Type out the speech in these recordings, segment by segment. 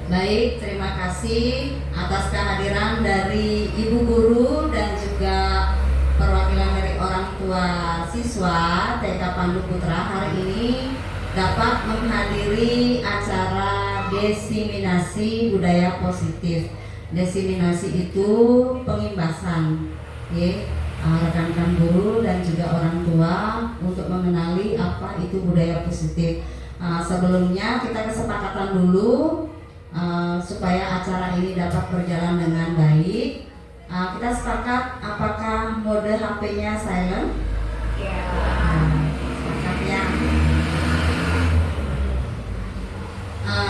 Baik, terima kasih atas kehadiran dari Ibu Guru dan juga perwakilan dari orang tua siswa TK Pandu Putra hari ini dapat menghadiri acara desiminasi budaya positif. Desiminasi itu pengimbasan, rekan-rekan guru dan juga orang tua untuk mengenali apa itu budaya positif. Sebelumnya kita kesepakatan dulu supaya acara ini dapat berjalan dengan baik. Kita sepakat apakah mode HP-nya silent? Ya. Sepakat ya.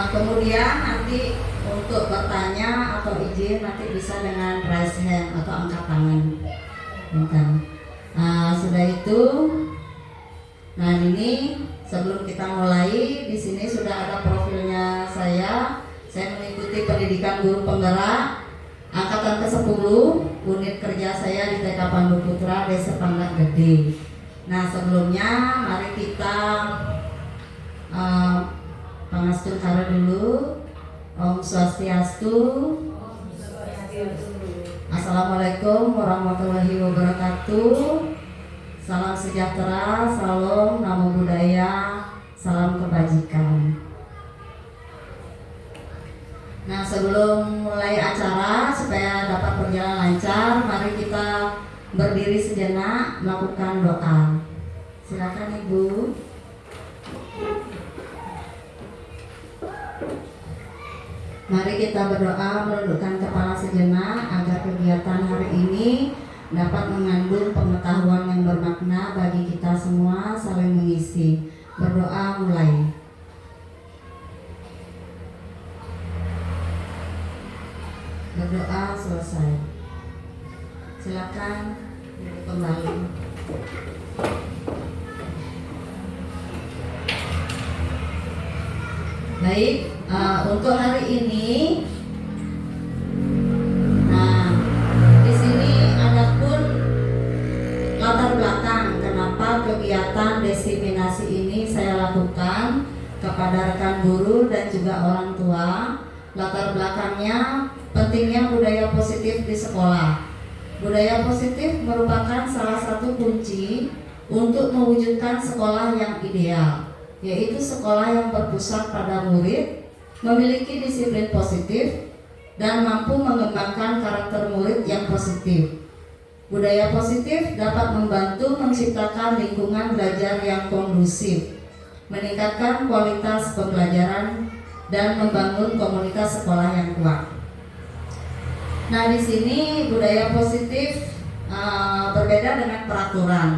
Kemudian nanti untuk bertanya atau izin nanti bisa dengan raise hand atau angkat tangan. Sudah itu, nah ini sebelum kita mulai di sini sudah ada profilnya saya. Saya mengikuti pendidikan guru penggerak angkatan ke-10, unit kerja saya di TK Pandu Putra Desa Pandak Gede. Nah sebelumnya mari kita pangastun karo dulu. Om Swastiastu. Assalamualaikum warahmatullahi wabarakatuh. Salam sejahtera, salam namo buddhaya, salam kebajikan. Nah sebelum mulai acara supaya dapat berjalan lancar, mari kita berdiri sejenak melakukan doa. Silakan Ibu. Mari kita berdoa menundukkan kepala sejenak agar kegiatan hari ini dapat mengandung pengetahuan yang bermakna bagi kita semua, saling mengisi. Berdoa mulai. Berdoa selesai. Silakan kembali. Baik, untuk hari ini, nah di sini adapun latar belakang kenapa kegiatan desiminasi ini saya lakukan kepada rekan guru dan juga orang tua. Latar belakangnya pentingnya budaya positif di sekolah. Budaya positif merupakan salah satu kunci untuk mewujudkan sekolah yang ideal, yaitu sekolah yang berpusat pada murid, memiliki disiplin positif, dan mampu mengembangkan karakter murid yang positif. Budaya positif dapat membantu menciptakan lingkungan belajar yang kondusif, meningkatkan kualitas pembelajaran, dan membangun komunitas sekolah yang kuat. Nah, di sini budaya positif berbeda dengan peraturan,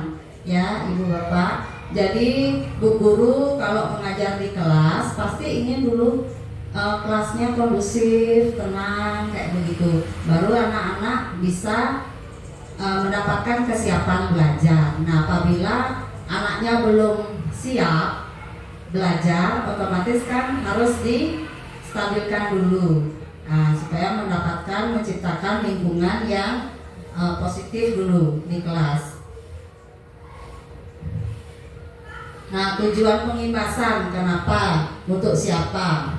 ya Ibu Bapak. Jadi Bu Guru kalau mengajar di kelas pasti ingin dulu kelasnya kondusif, tenang kayak begitu. Baru anak-anak bisa mendapatkan kesiapan belajar. Nah, apabila anaknya belum siap belajar, otomatis kan harus distabilkan dulu. Nah, supaya menciptakan lingkungan yang positif dulu di kelas. Nah, tujuan pengimbasan kenapa? Untuk siapa?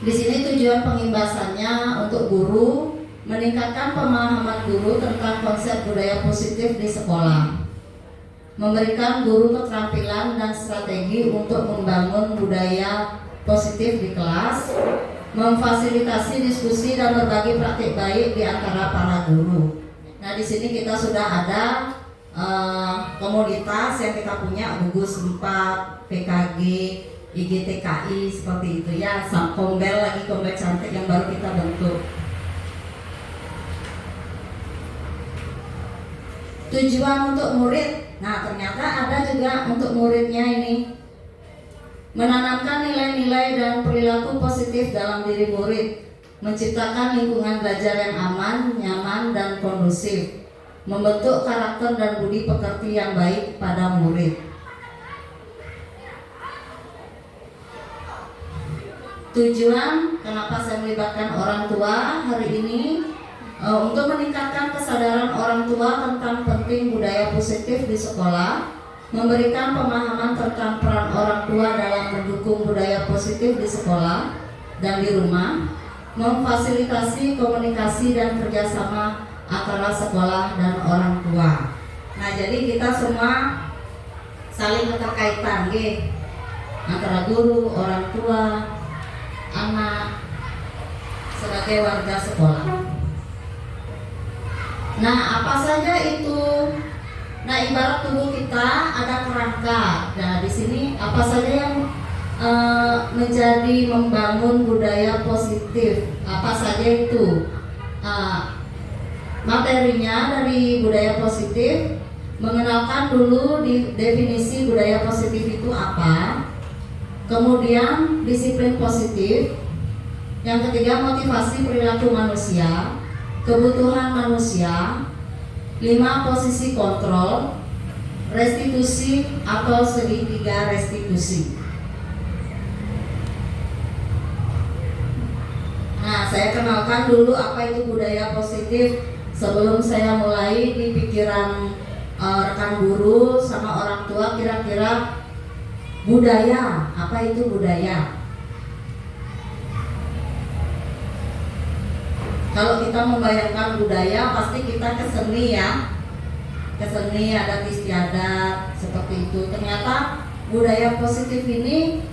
Di sini tujuan pengimbasannya untuk guru, meningkatkan pemahaman guru tentang konsep budaya positif di sekolah, memberikan guru keterampilan dan strategi untuk membangun budaya positif di kelas, memfasilitasi diskusi dan berbagi praktik baik di antara para guru. Nah, di sini kita sudah ada komunitas yang kita punya, gugus 4, PKG, IGTKI seperti itu ya, Kombel lagi, Kombel cantik yang baru kita bentuk. Tujuan untuk murid, nah ternyata ada juga untuk muridnya ini, menanamkan nilai-nilai dan perilaku positif dalam diri murid, menciptakan lingkungan belajar yang aman, nyaman, dan kondusif, membentuk karakter dan budi pekerti yang baik pada murid. Tujuan kenapa saya melibatkan orang tua hari ini, untuk meningkatkan kesadaran orang tua tentang penting budaya positif di sekolah, memberikan pemahaman tentang peran orang tua dalam mendukung budaya positif di sekolah dan di rumah, memfasilitasi komunikasi dan kerjasama antara sekolah dan orang tua. Nah, jadi kita semua saling keterkaitan, antara guru, orang tua, anak, sebagai warga sekolah. Nah, apa saja itu? Nah, ibarat tubuh kita ada kerangka. Nah, di sini apa saja yang menjadi membangun budaya positif? Apa saja itu? Materinya dari budaya positif, mengenalkan dulu di definisi budaya positif itu apa. Kemudian disiplin positif. Yang ketiga, motivasi perilaku manusia, kebutuhan manusia. 5, posisi kontrol, restitusi atau segitiga restitusi. Nah, saya kenalkan dulu apa itu budaya positif sebelum saya mulai di pikiran rekan guru sama orang tua, kira-kira budaya, apa itu budaya? Kalau kita membayangkan budaya, pasti kita ke seni ya, ke seni, adat istiadat seperti itu. Ternyata budaya positif ini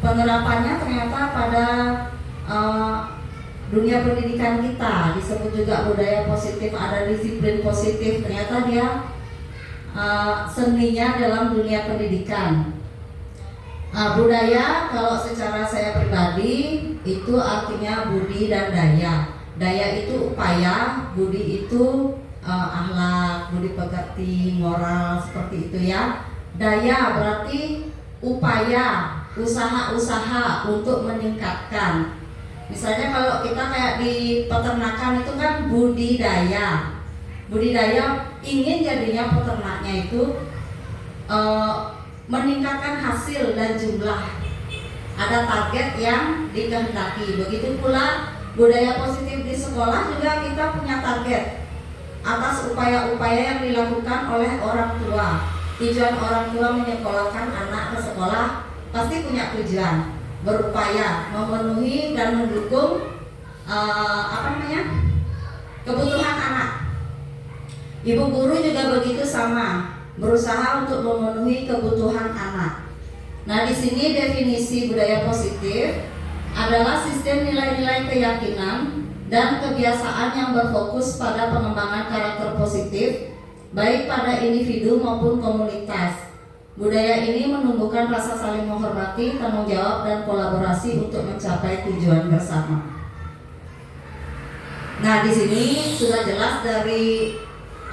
penerapannya ternyata pada dunia pendidikan kita disebut juga budaya positif. Ada disiplin positif, ternyata dia seninya dalam dunia pendidikan. Budaya kalau secara saya pribadi itu artinya budi dan daya. Daya itu upaya, budi itu akhlak, budi pekerti, moral, seperti itu ya. Daya berarti upaya, usaha-usaha untuk meningkatkan. Misalnya kalau kita kayak di peternakan itu kan budidaya. Budidaya ingin jadinya peternaknya itu meningkatkan hasil dan jumlah. Ada target yang dikehendaki. Begitu pula budaya positif di sekolah juga kita punya target atas upaya-upaya yang dilakukan oleh orang tua. Tujuan orang tua menyekolahkan anak ke sekolah pasti punya tujuan, berupaya memenuhi dan mendukung kebutuhan anak. Ibu guru juga begitu sama, berusaha untuk memenuhi kebutuhan anak. Nah, di sini definisi budaya positif adalah sistem nilai-nilai keyakinan dan kebiasaan yang berfokus pada pengembangan karakter positif baik pada individu maupun komunitas. Budaya ini menumbuhkan rasa saling menghormati, tanggung jawab, dan kolaborasi untuk mencapai tujuan bersama. Nah, di sini sudah jelas dari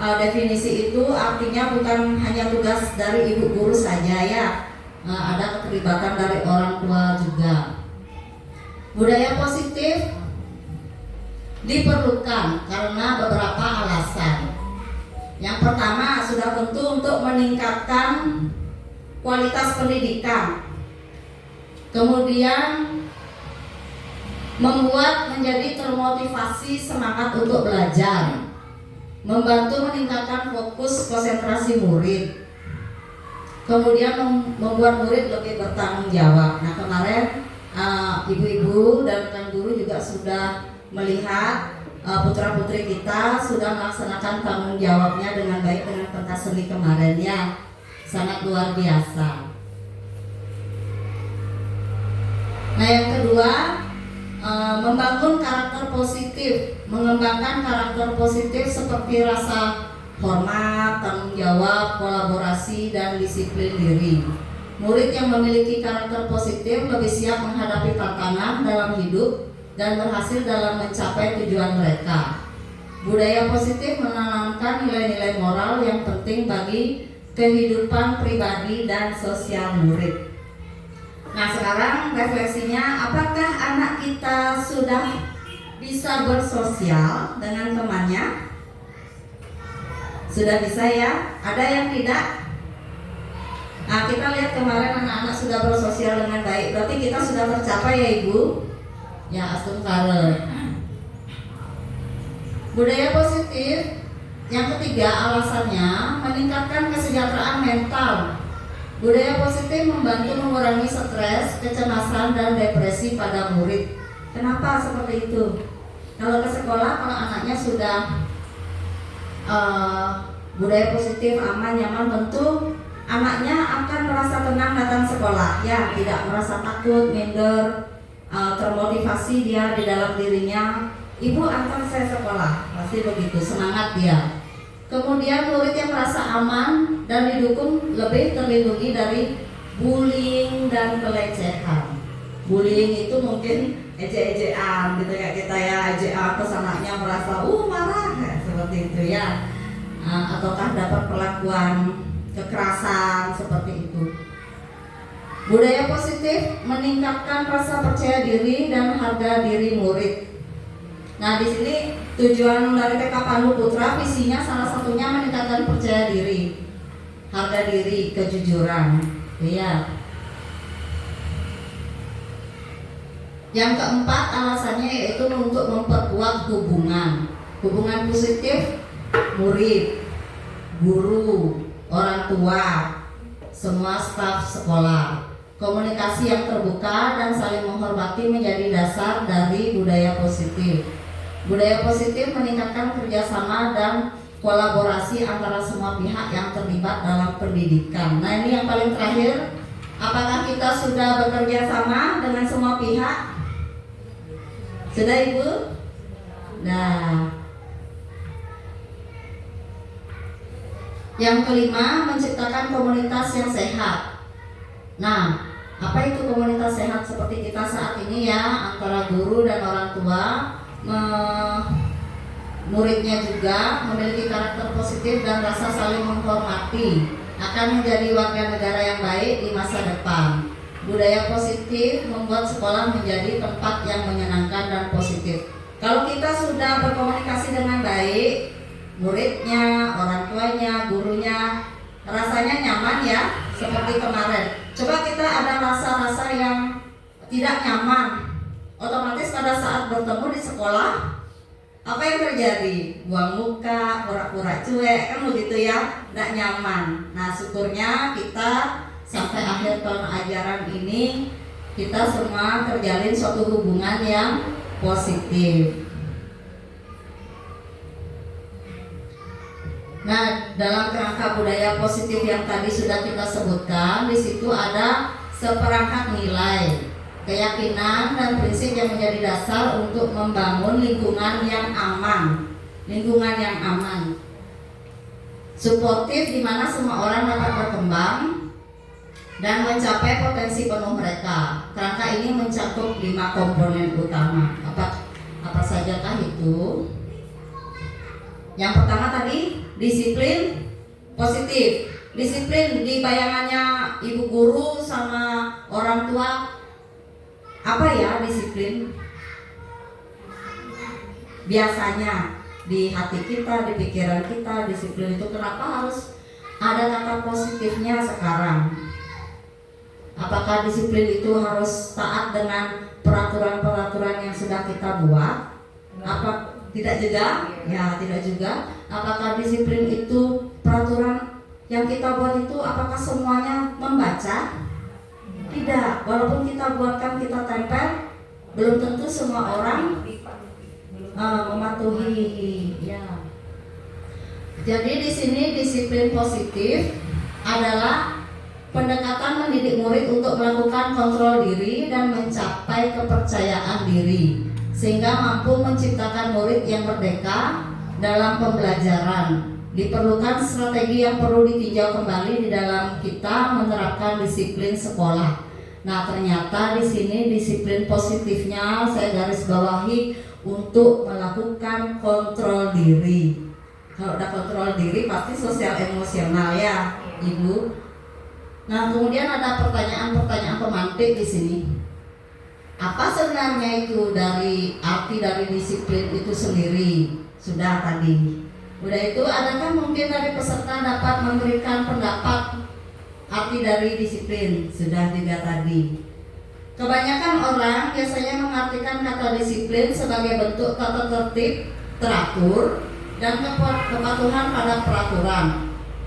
definisi itu, artinya bukan hanya tugas dari ibu guru saja ya, ada keterlibatan dari orang tua juga. Budaya positif diperlukan karena beberapa alasan. Yang pertama, sudah tentu untuk meningkatkan kualitas pendidikan. Kemudian membuat menjadi termotivasi semangat untuk belajar. Membantu meningkatkan fokus konsentrasi murid. Kemudian membuat murid lebih bertanggung jawab. Nah, kemarin ibu-ibu dan rekan guru juga sudah melihat putra-putri kita sudah melaksanakan tanggung jawabnya dengan baik dengan pentas seni kemarin ya, sangat luar biasa. Nah, yang kedua, membangun karakter positif, mengembangkan karakter positif seperti rasa hormat, tanggung jawab, kolaborasi, dan disiplin diri. Murid yang memiliki karakter positif lebih siap menghadapi tantangan dalam hidup dan berhasil dalam mencapai tujuan mereka. Budaya positif menanamkan nilai-nilai moral yang penting bagi kehidupan pribadi dan sosial murid. Nah, sekarang refleksinya, apakah anak kita sudah bisa bersosial dengan temannya? Sudah bisa ya? Ada yang tidak? Nah, kita lihat kemarin anak-anak sudah bersosial dengan baik. Berarti kita sudah tercapai ya Ibu? Ya, astum kare. Budaya positif yang ketiga alasannya meningkatkan kesejahteraan mental. Budaya positif membantu mengurangi stres, kecemasan, dan depresi pada murid. Kenapa seperti itu? Kalau ke sekolah, kalau anaknya sudah budaya positif, aman, nyaman, tentu anaknya akan merasa tenang datang sekolah. Ya, tidak merasa takut, minder, termotivasi dia di dalam dirinya. Ibu antar saya sekolah, pasti begitu, semangat dia. Kemudian murid yang merasa aman dan didukung lebih terlindungi dari bullying dan pelecehan. Bullying itu mungkin ejek-ejekan gitu kayak kita ya, ejekan terus anaknya merasa marah seperti itu ya, ataukah dapat perlakuan kekerasan seperti itu. Budaya positif meningkatkan rasa percaya diri dan harga diri murid. Nah, di sini tujuan dari TK Pandu Putra, visinya salah satunya meningkatkan percaya diri, harga diri, kejujuran. Iya. Yang keempat alasannya yaitu untuk memperkuat hubungan positif murid, guru, orang tua, semua staf sekolah. Komunikasi yang terbuka dan saling menghormati menjadi dasar dari budaya positif. Budaya positif meningkatkan kerjasama dan kolaborasi antara semua pihak yang terlibat dalam pendidikan. Nah, ini yang paling terakhir, apakah kita sudah bekerja sama dengan semua pihak? Sudah Ibu? Nah, yang kelima, menciptakan komunitas yang sehat. Nah, apa itu komunitas sehat seperti kita saat ini ya, antara guru dan orang tua, muridnya juga memiliki karakter positif dan rasa saling menghormati, akan menjadi warga negara yang baik di masa depan. Budaya positif membuat sekolah menjadi tempat yang menyenangkan dan positif. Kalau kita sudah berkomunikasi dengan baik, muridnya, orang tuanya, gurunya, rasanya nyaman ya, seperti kemarin. Coba kita ada rasa-rasa yang tidak nyaman, otomatis pada saat bertemu di sekolah, apa yang terjadi? Buang muka, pura-pura cuek, kan begitu ya, tidak nyaman. Nah, syukurnya kita sampai akhir tahun ajaran ini kita semua terjalin suatu hubungan yang positif. Nah, dalam kerangka budaya positif yang tadi sudah kita sebutkan, di situ ada seperangkat nilai, keyakinan dan prinsip yang menjadi dasar untuk membangun lingkungan yang aman. Lingkungan yang aman, suportif, di mana semua orang dapat berkembang dan mencapai potensi penuh mereka. Kerangka ini mencakup 5 komponen utama. Apa sajakah itu? Yang pertama tadi, disiplin positif. Disiplin di bayangannya ibu guru sama orang tua, apa ya disiplin? Biasanya di hati kita, di pikiran kita, disiplin itu kenapa harus ada kata positifnya sekarang? Apakah disiplin itu harus taat dengan peraturan-peraturan yang sudah kita buat? Apa tidak juga? Ya, tidak juga. Apakah disiplin itu peraturan yang kita buat itu apakah semuanya membaca? Tidak. Walaupun kita buatkan, kita tempel, belum tentu semua orang mematuhi. Ya. Jadi di sini disiplin positif adalah pendekatan mendidik murid untuk melakukan kontrol diri dan mencapai kepercayaan diri, sehingga mampu menciptakan murid yang merdeka dalam pembelajaran. Diperlukan strategi yang perlu ditinjau kembali di dalam kita menerapkan disiplin sekolah. Nah, ternyata di sini disiplin positifnya saya garis bawahi untuk melakukan kontrol diri. Kalau udah kontrol diri pasti sosial emosional ya, Ibu. Nah, kemudian ada pertanyaan-pertanyaan pemantik di sini. Apa sebenarnya itu dari arti dari disiplin itu sendiri? Sudah tadi. Udah itu, adakah mungkin dari peserta dapat memberikan pendapat arti dari disiplin? Sudah juga tadi. Kebanyakan orang biasanya mengartikan kata disiplin sebagai bentuk tata tertib, teratur, dan kepatuhan pada peraturan.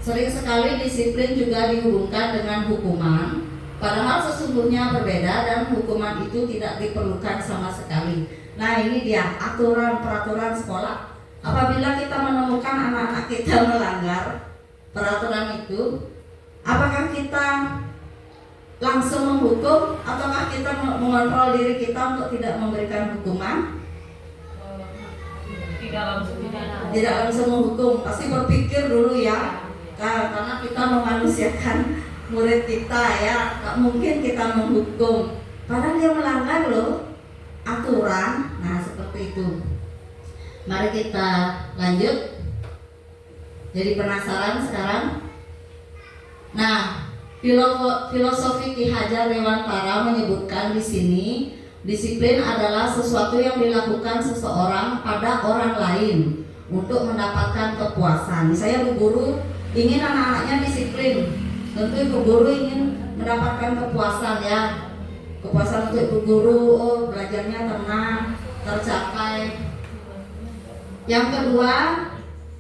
Sering sekali disiplin juga dihubungkan dengan hukuman, padahal sesungguhnya berbeda dan hukuman itu tidak diperlukan sama sekali. Nah, ini dia aturan peraturan sekolah. Apabila kita menemukan anak-anak kita melanggar peraturan itu, apakah kita langsung menghukum ataukah kita mengontrol diri kita untuk tidak memberikan hukuman? Tidak langsung menghukum, pasti berpikir dulu ya, karena kita memanusiakan murid kita ya, tak mungkin kita menghukum padahal dia melanggar loh aturan. Nah, seperti itu. Mari kita lanjut. Jadi penasaran sekarang? Nah, filosofi Ki Hajar Dewantara menyebutkan di sini, disiplin adalah sesuatu yang dilakukan seseorang pada orang lain untuk mendapatkan kepuasan. Misalnya Bu Guru ingin anak-anaknya disiplin, tentu Ibu Guru ingin mendapatkan kepuasan ya. Kepuasan untuk Ibu Guru, oh belajarnya tenang, tercapai. Yang kedua,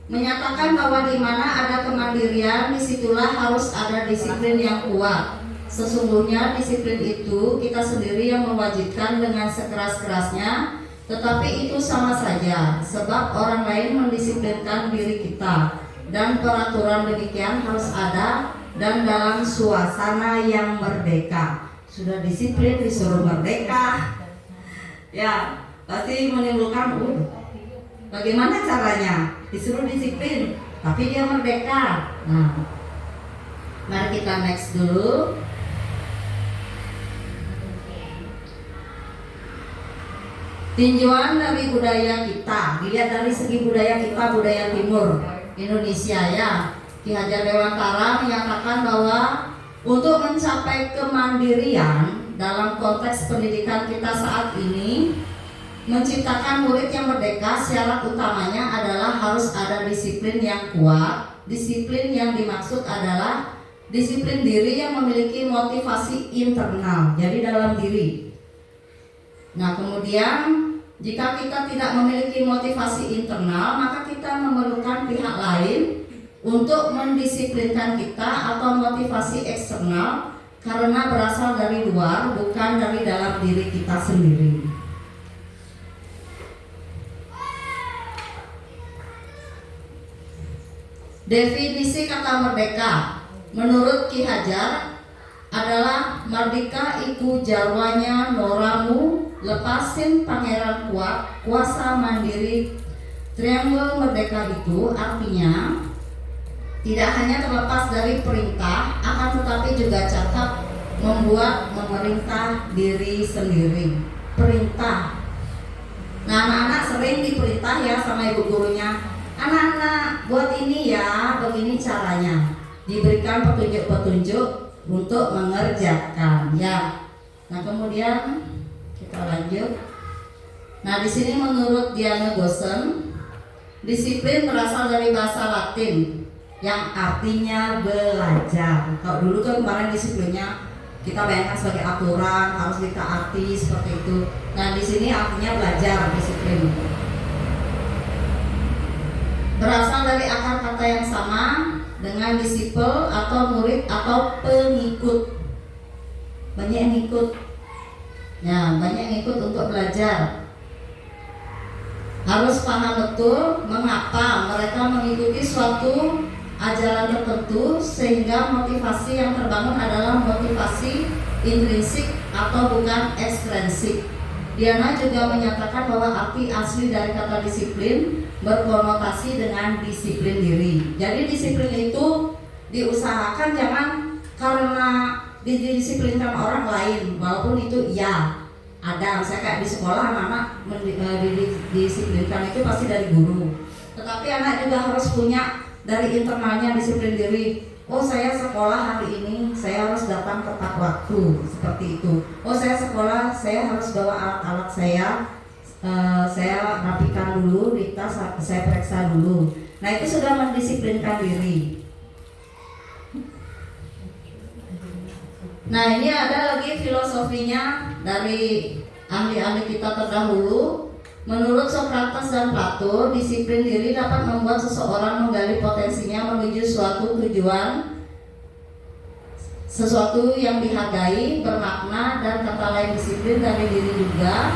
menyatakan bahwa di mana ada kemandirian, disitulah harus ada disiplin yang kuat. Sesungguhnya disiplin itu kita sendiri yang mewajibkan dengan sekeras-kerasnya, tetapi itu sama saja, sebab orang lain mendisiplinkan diri kita. Dan peraturan demikian harus ada dan dalam suasana yang merdeka. Sudah disiplin disuruh merdeka, ya pasti menimbulkan bagaimana caranya? Disuruh disiplin, tapi dia merdeka. Nah, mari kita next dulu. Tinjauan dari budaya kita, dilihat dari segi budaya kita, budaya Timur Indonesia ya. Ki Hajar Dewantara menyatakan bahwa untuk mencapai kemandirian dalam konteks pendidikan kita saat ini, menciptakan murid yang merdeka, syarat utamanya adalah harus ada disiplin yang kuat. Disiplin yang dimaksud adalah disiplin diri yang memiliki motivasi internal, jadi dalam diri. Nah, kemudian jika kita tidak memiliki motivasi internal, maka kita memerlukan pihak lain untuk mendisiplinkan kita atau motivasi eksternal karena berasal dari luar, bukan dari dalam diri kita sendiri. Definisi kata merdeka menurut Ki Hajar adalah merdeka iku jarwanya noramu lepasin pangeran kuat kuasa mandiri. Triangle merdeka itu artinya tidak hanya terlepas dari perintah, akan tetapi juga cakap membuat memerintah diri sendiri. Perintah. Nah, anak-anak sering diperintah ya sama ibu gurunya, anak-anak buat ini ya, begini caranya. Diberikan petunjuk-petunjuk untuk mengerjakan ya. Nah, kemudian kita lanjut. Nah, di sini menurut Diana Gosen, disiplin berasal dari bahasa Latin yang artinya belajar. Kalau dulu kan kemarin disiplinnya kita bayangkan sebagai aturan, harus ditaati seperti itu. Nah, di sini artinya belajar, disiplin. Berasal dari akar kata yang sama dengan disipel atau murid atau pengikut. Banyak yang ikut. Ya, banyak yang ikut untuk belajar. Harus paham betul mengapa mereka mengikuti suatu ajaran tertentu, sehingga motivasi yang terbangun adalah motivasi intrinsik atau bukan ekstrinsik. Diana juga menyatakan bahwa arti asli dari kata disiplin berkonotasi dengan disiplin diri. Jadi disiplin itu diusahakan jangan karena didisiplinkan orang lain, walaupun itu ya ada. Misalnya kayak di sekolah anak-anak didisiplinkan itu pasti dari guru, tetapi anak juga harus punya dari internalnya disiplin diri. Oh, saya sekolah hari ini, saya harus datang tepat waktu, seperti itu. Oh, saya sekolah, saya harus bawa alat-alat saya rapikan dulu di tas, saya periksa dulu. Nah, itu sudah mendisiplinkan diri. Nah, ini ada lagi filosofinya dari ahli-ahli kita terdahulu. Menurut Socrates dan Plato, disiplin diri dapat membuat seseorang menggali potensinya menuju suatu tujuan, sesuatu yang dihargai, bermakna, dan kata lain disiplin dari diri juga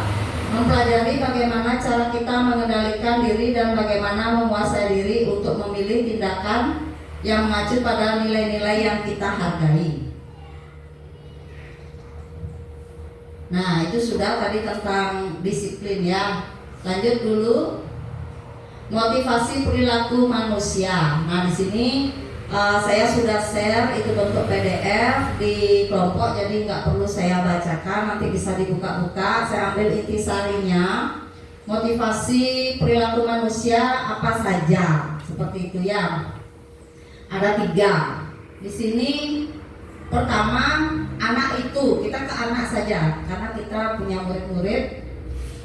mempelajari bagaimana cara kita mengendalikan diri dan bagaimana menguasai diri untuk memilih tindakan yang mengacu pada nilai-nilai yang kita hargai. Nah, itu sudah tadi tentang disiplin ya. Lanjut dulu, motivasi perilaku manusia. Nah, di sini saya sudah share itu bentuk PDF di kelompok, jadi nggak perlu saya bacakan, nanti bisa dibuka-buka. Saya ambil intisarinya. Motivasi perilaku manusia apa saja, seperti itu ya. Ada 3 di sini. Pertama, anak itu, kita ke anak saja karena kita punya murid-murid.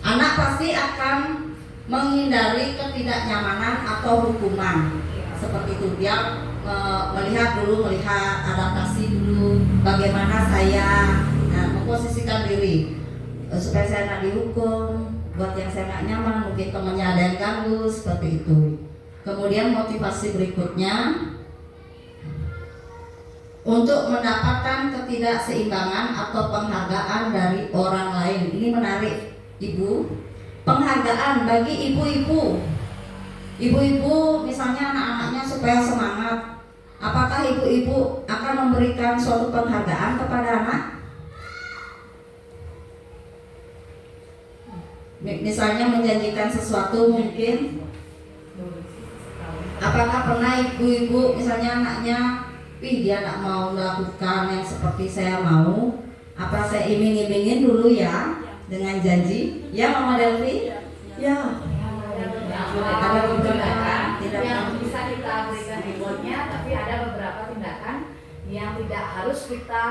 Anak pasti akan menghindari ketidaknyamanan atau hukuman. Seperti itu, dia melihat adaptasi dulu, bagaimana saya memposisikan diri supaya saya nggak dihukum. Buat yang saya nggak nyaman, mungkin temannya ada yang ganggu, seperti itu. Kemudian motivasi berikutnya, untuk mendapatkan ketidakseimbangan atau penghargaan dari orang lain. Ini menarik, Ibu. Penghargaan bagi ibu-ibu. Ibu-ibu misalnya anak-anaknya supaya semangat. Apakah ibu-ibu akan memberikan suatu penghargaan kepada anak? Misalnya menjanjikan sesuatu mungkin. Apakah pernah ibu-ibu misalnya anaknya, dia tak mau melakukan yang seperti saya mau, apa saya iming-imingin dulu ya dengan janji, ya Mama Delvi? Ya. Ada beberapa tindakan yang bisa kita berikan rewardnya, tapi ada beberapa tindakan yang tidak harus kita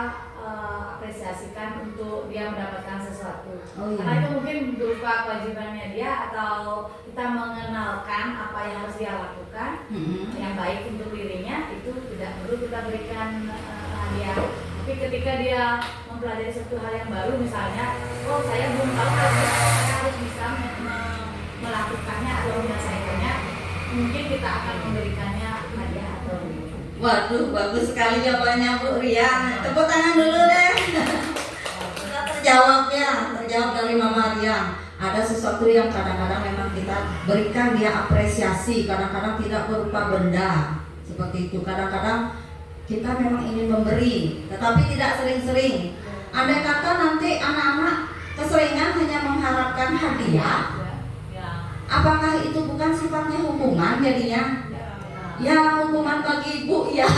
apresiasikan untuk dia mendapatkan sesuatu. Karena itu mungkin berupa kewajibannya dia, atau kita mengenalkan apa yang harus dia lakukan yang baik untuk dirinya, itu tidak perlu kita berikan hadiah. Tapi ketika dia mempelajari satu hal yang baru, misalnya, oh saya belum tahu, saya harus bisa melakukannya atau menyelesaikannya, mungkin kita akan memberikannya hadiah atau. Waduh, bagus sekali jawabannya Bu Rian. Tepuk tangan dulu deh. Sudah terjawab dari Mama Rian. Ada sesuatu yang kadang-kadang memang kita berikan dia apresiasi, kadang-kadang tidak berupa benda seperti itu. Kadang-kadang kita memang ingin memberi, tetapi tidak sering-sering. Andai kata nanti anak-anak keseringan hanya mengharapkan hadiah, apakah itu bukan sifatnya hukuman jadinya? Ya, hukuman bagi ibu ya,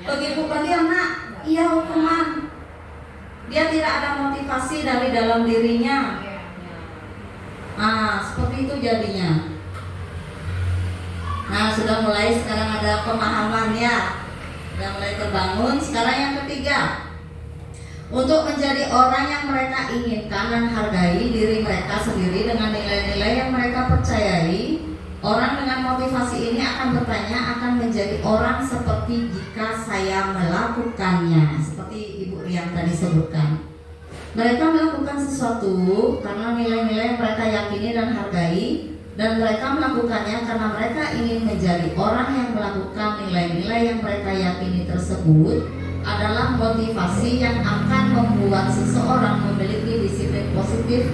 bagi ibu, bagi anak, iya hukuman. Dia tidak ada motivasi dari dalam dirinya. Seperti itu jadinya. Nah, sudah mulai sekarang ada pemahaman ya, sudah mulai terbangun. Sekarang yang ketiga, untuk menjadi orang yang mereka inginkan dan hargai diri mereka sendiri dengan nilai-nilai yang mereka percayai. Orang dengan motivasi ini akan bertanya, akan menjadi orang seperti jika saya melakukannya. Seperti Ibu Rian tadi sebutkan, mereka melakukan sesuatu karena nilai-nilai yang mereka yakini dan hargai, dan mereka melakukannya karena mereka ingin menjadi orang yang melakukan nilai-nilai yang mereka yakini tersebut. Adalah motivasi yang akan membuat seseorang memiliki disiplin positif,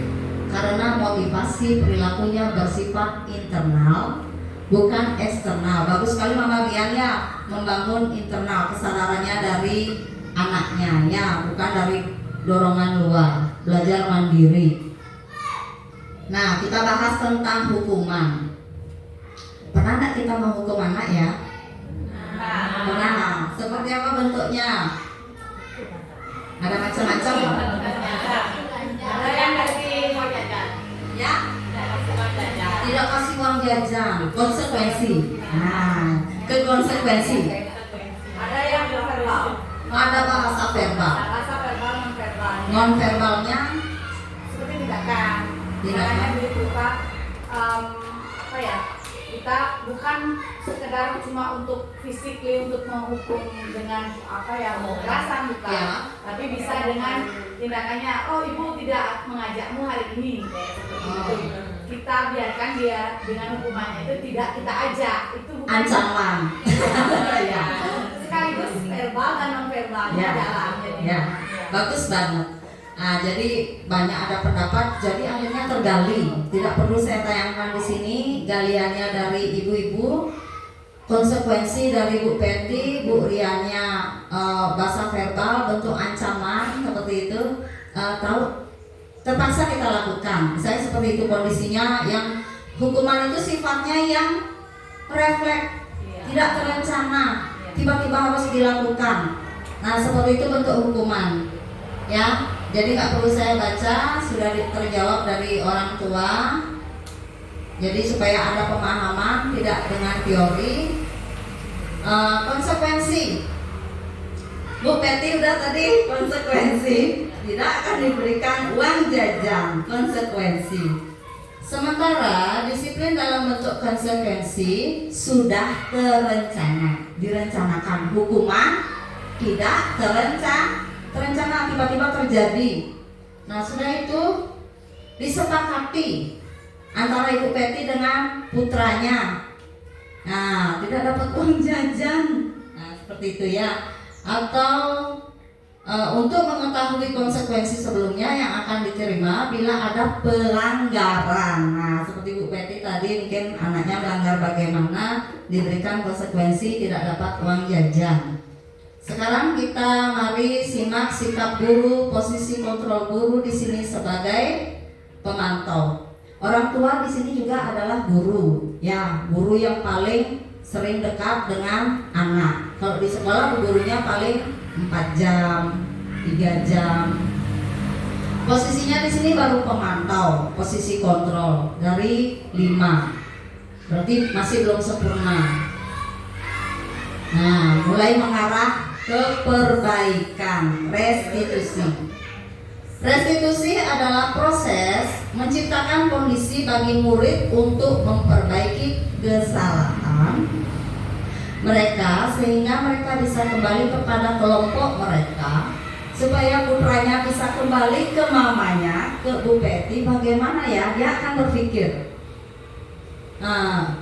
karena motivasi perilakunya bersifat internal, bukan eksternal. Bagus sekali Mama Rian ya, membangun internal, kesadarannya dari anaknya ya, bukan dari dorongan luar, belajar mandiri. Nah, kita bahas tentang hukuman. Pernah nggak kita menghukum anak ya? Pernah. Seperti apa bentuknya? Ada macam-macam. Ada yang kasih uang jajan. Ya? Tidak kasih uang jajan. Konsekuensi. Nah, konsekuensi. Ada yang verbal. Ada bahasa verbal. Bahasa verbal, non verbal. Non verbalnya Seperti tindakan. Tindakannya berupa apa ya? Kita bukan sekedar cuma untuk physically untuk menghukum dengan apa ya, kekerasan bukan, Ya. tapi bisa dengan tindakannya. Oh, ibu tidak mengajakmu hari ini, kayak seperti itu. Kita biarkan dia dengan hukumannya itu tidak kita ajak, itu bukan ancaman. Ya. sekaligus verbal dan non verbalnya Ya. jalan. Jadi Ya, bagus banget. Nah, jadi banyak ada pendapat, jadi akhirnya tergali. Tidak perlu saya tayangkan di sini galiannya dari ibu-ibu, konsekuensi dari Bu Peti, Bu Riannya bahasa verbal, bentuk ancaman seperti itu. Tahu terpaksa kita lakukan. Misalnya seperti itu kondisinya, yang hukuman itu sifatnya yang refleks, tidak terencana, tiba-tiba harus dilakukan. Nah, seperti itu bentuk hukuman. Ya, jadi nggak perlu saya baca, sudah terjawab dari orang tua. Jadi supaya ada pemahaman, tidak dengan teori. Konsekuensi, Bu Peti udah tadi konsekuensi, tidak akan diberikan uang jajan, konsekuensi. Sementara disiplin dalam bentuk konsekuensi sudah terencana, direncanakan. Hukuman tidak terencana tiba-tiba terjadi. Nah, sudah itu disepakati antara Ibu Peti dengan putranya. Nah, tidak dapat uang jajan. Nah, seperti itu ya. Atau untuk mengetahui konsekuensi sebelumnya yang akan diterima bila ada pelanggaran. Nah, seperti Bu Peti tadi, mungkin anaknya melanggar bagaimana, diberikan konsekuensi tidak dapat uang jajan. Sekarang kita mari simak sikap guru, posisi kontrol guru di sini sebagai pemantau. Orang tua di sini juga adalah guru, ya, guru yang paling sering dekat dengan anak. Kalau di sekolah gurunya paling 4 jam, 3 jam. Posisinya di sini baru pemantau, posisi kontrol dari 5. Berarti masih belum sempurna. Nah, mulai mengarah ke perbaikan, restitusi. Restitusi adalah proses menciptakan kondisi bagi murid untuk memperbaiki kesalahan mereka sehingga mereka bisa kembali kepada kelompok mereka, supaya putranya bisa kembali ke mamanya, ke Bu Peti. Bagaimana ya dia akan berpikir. Nah,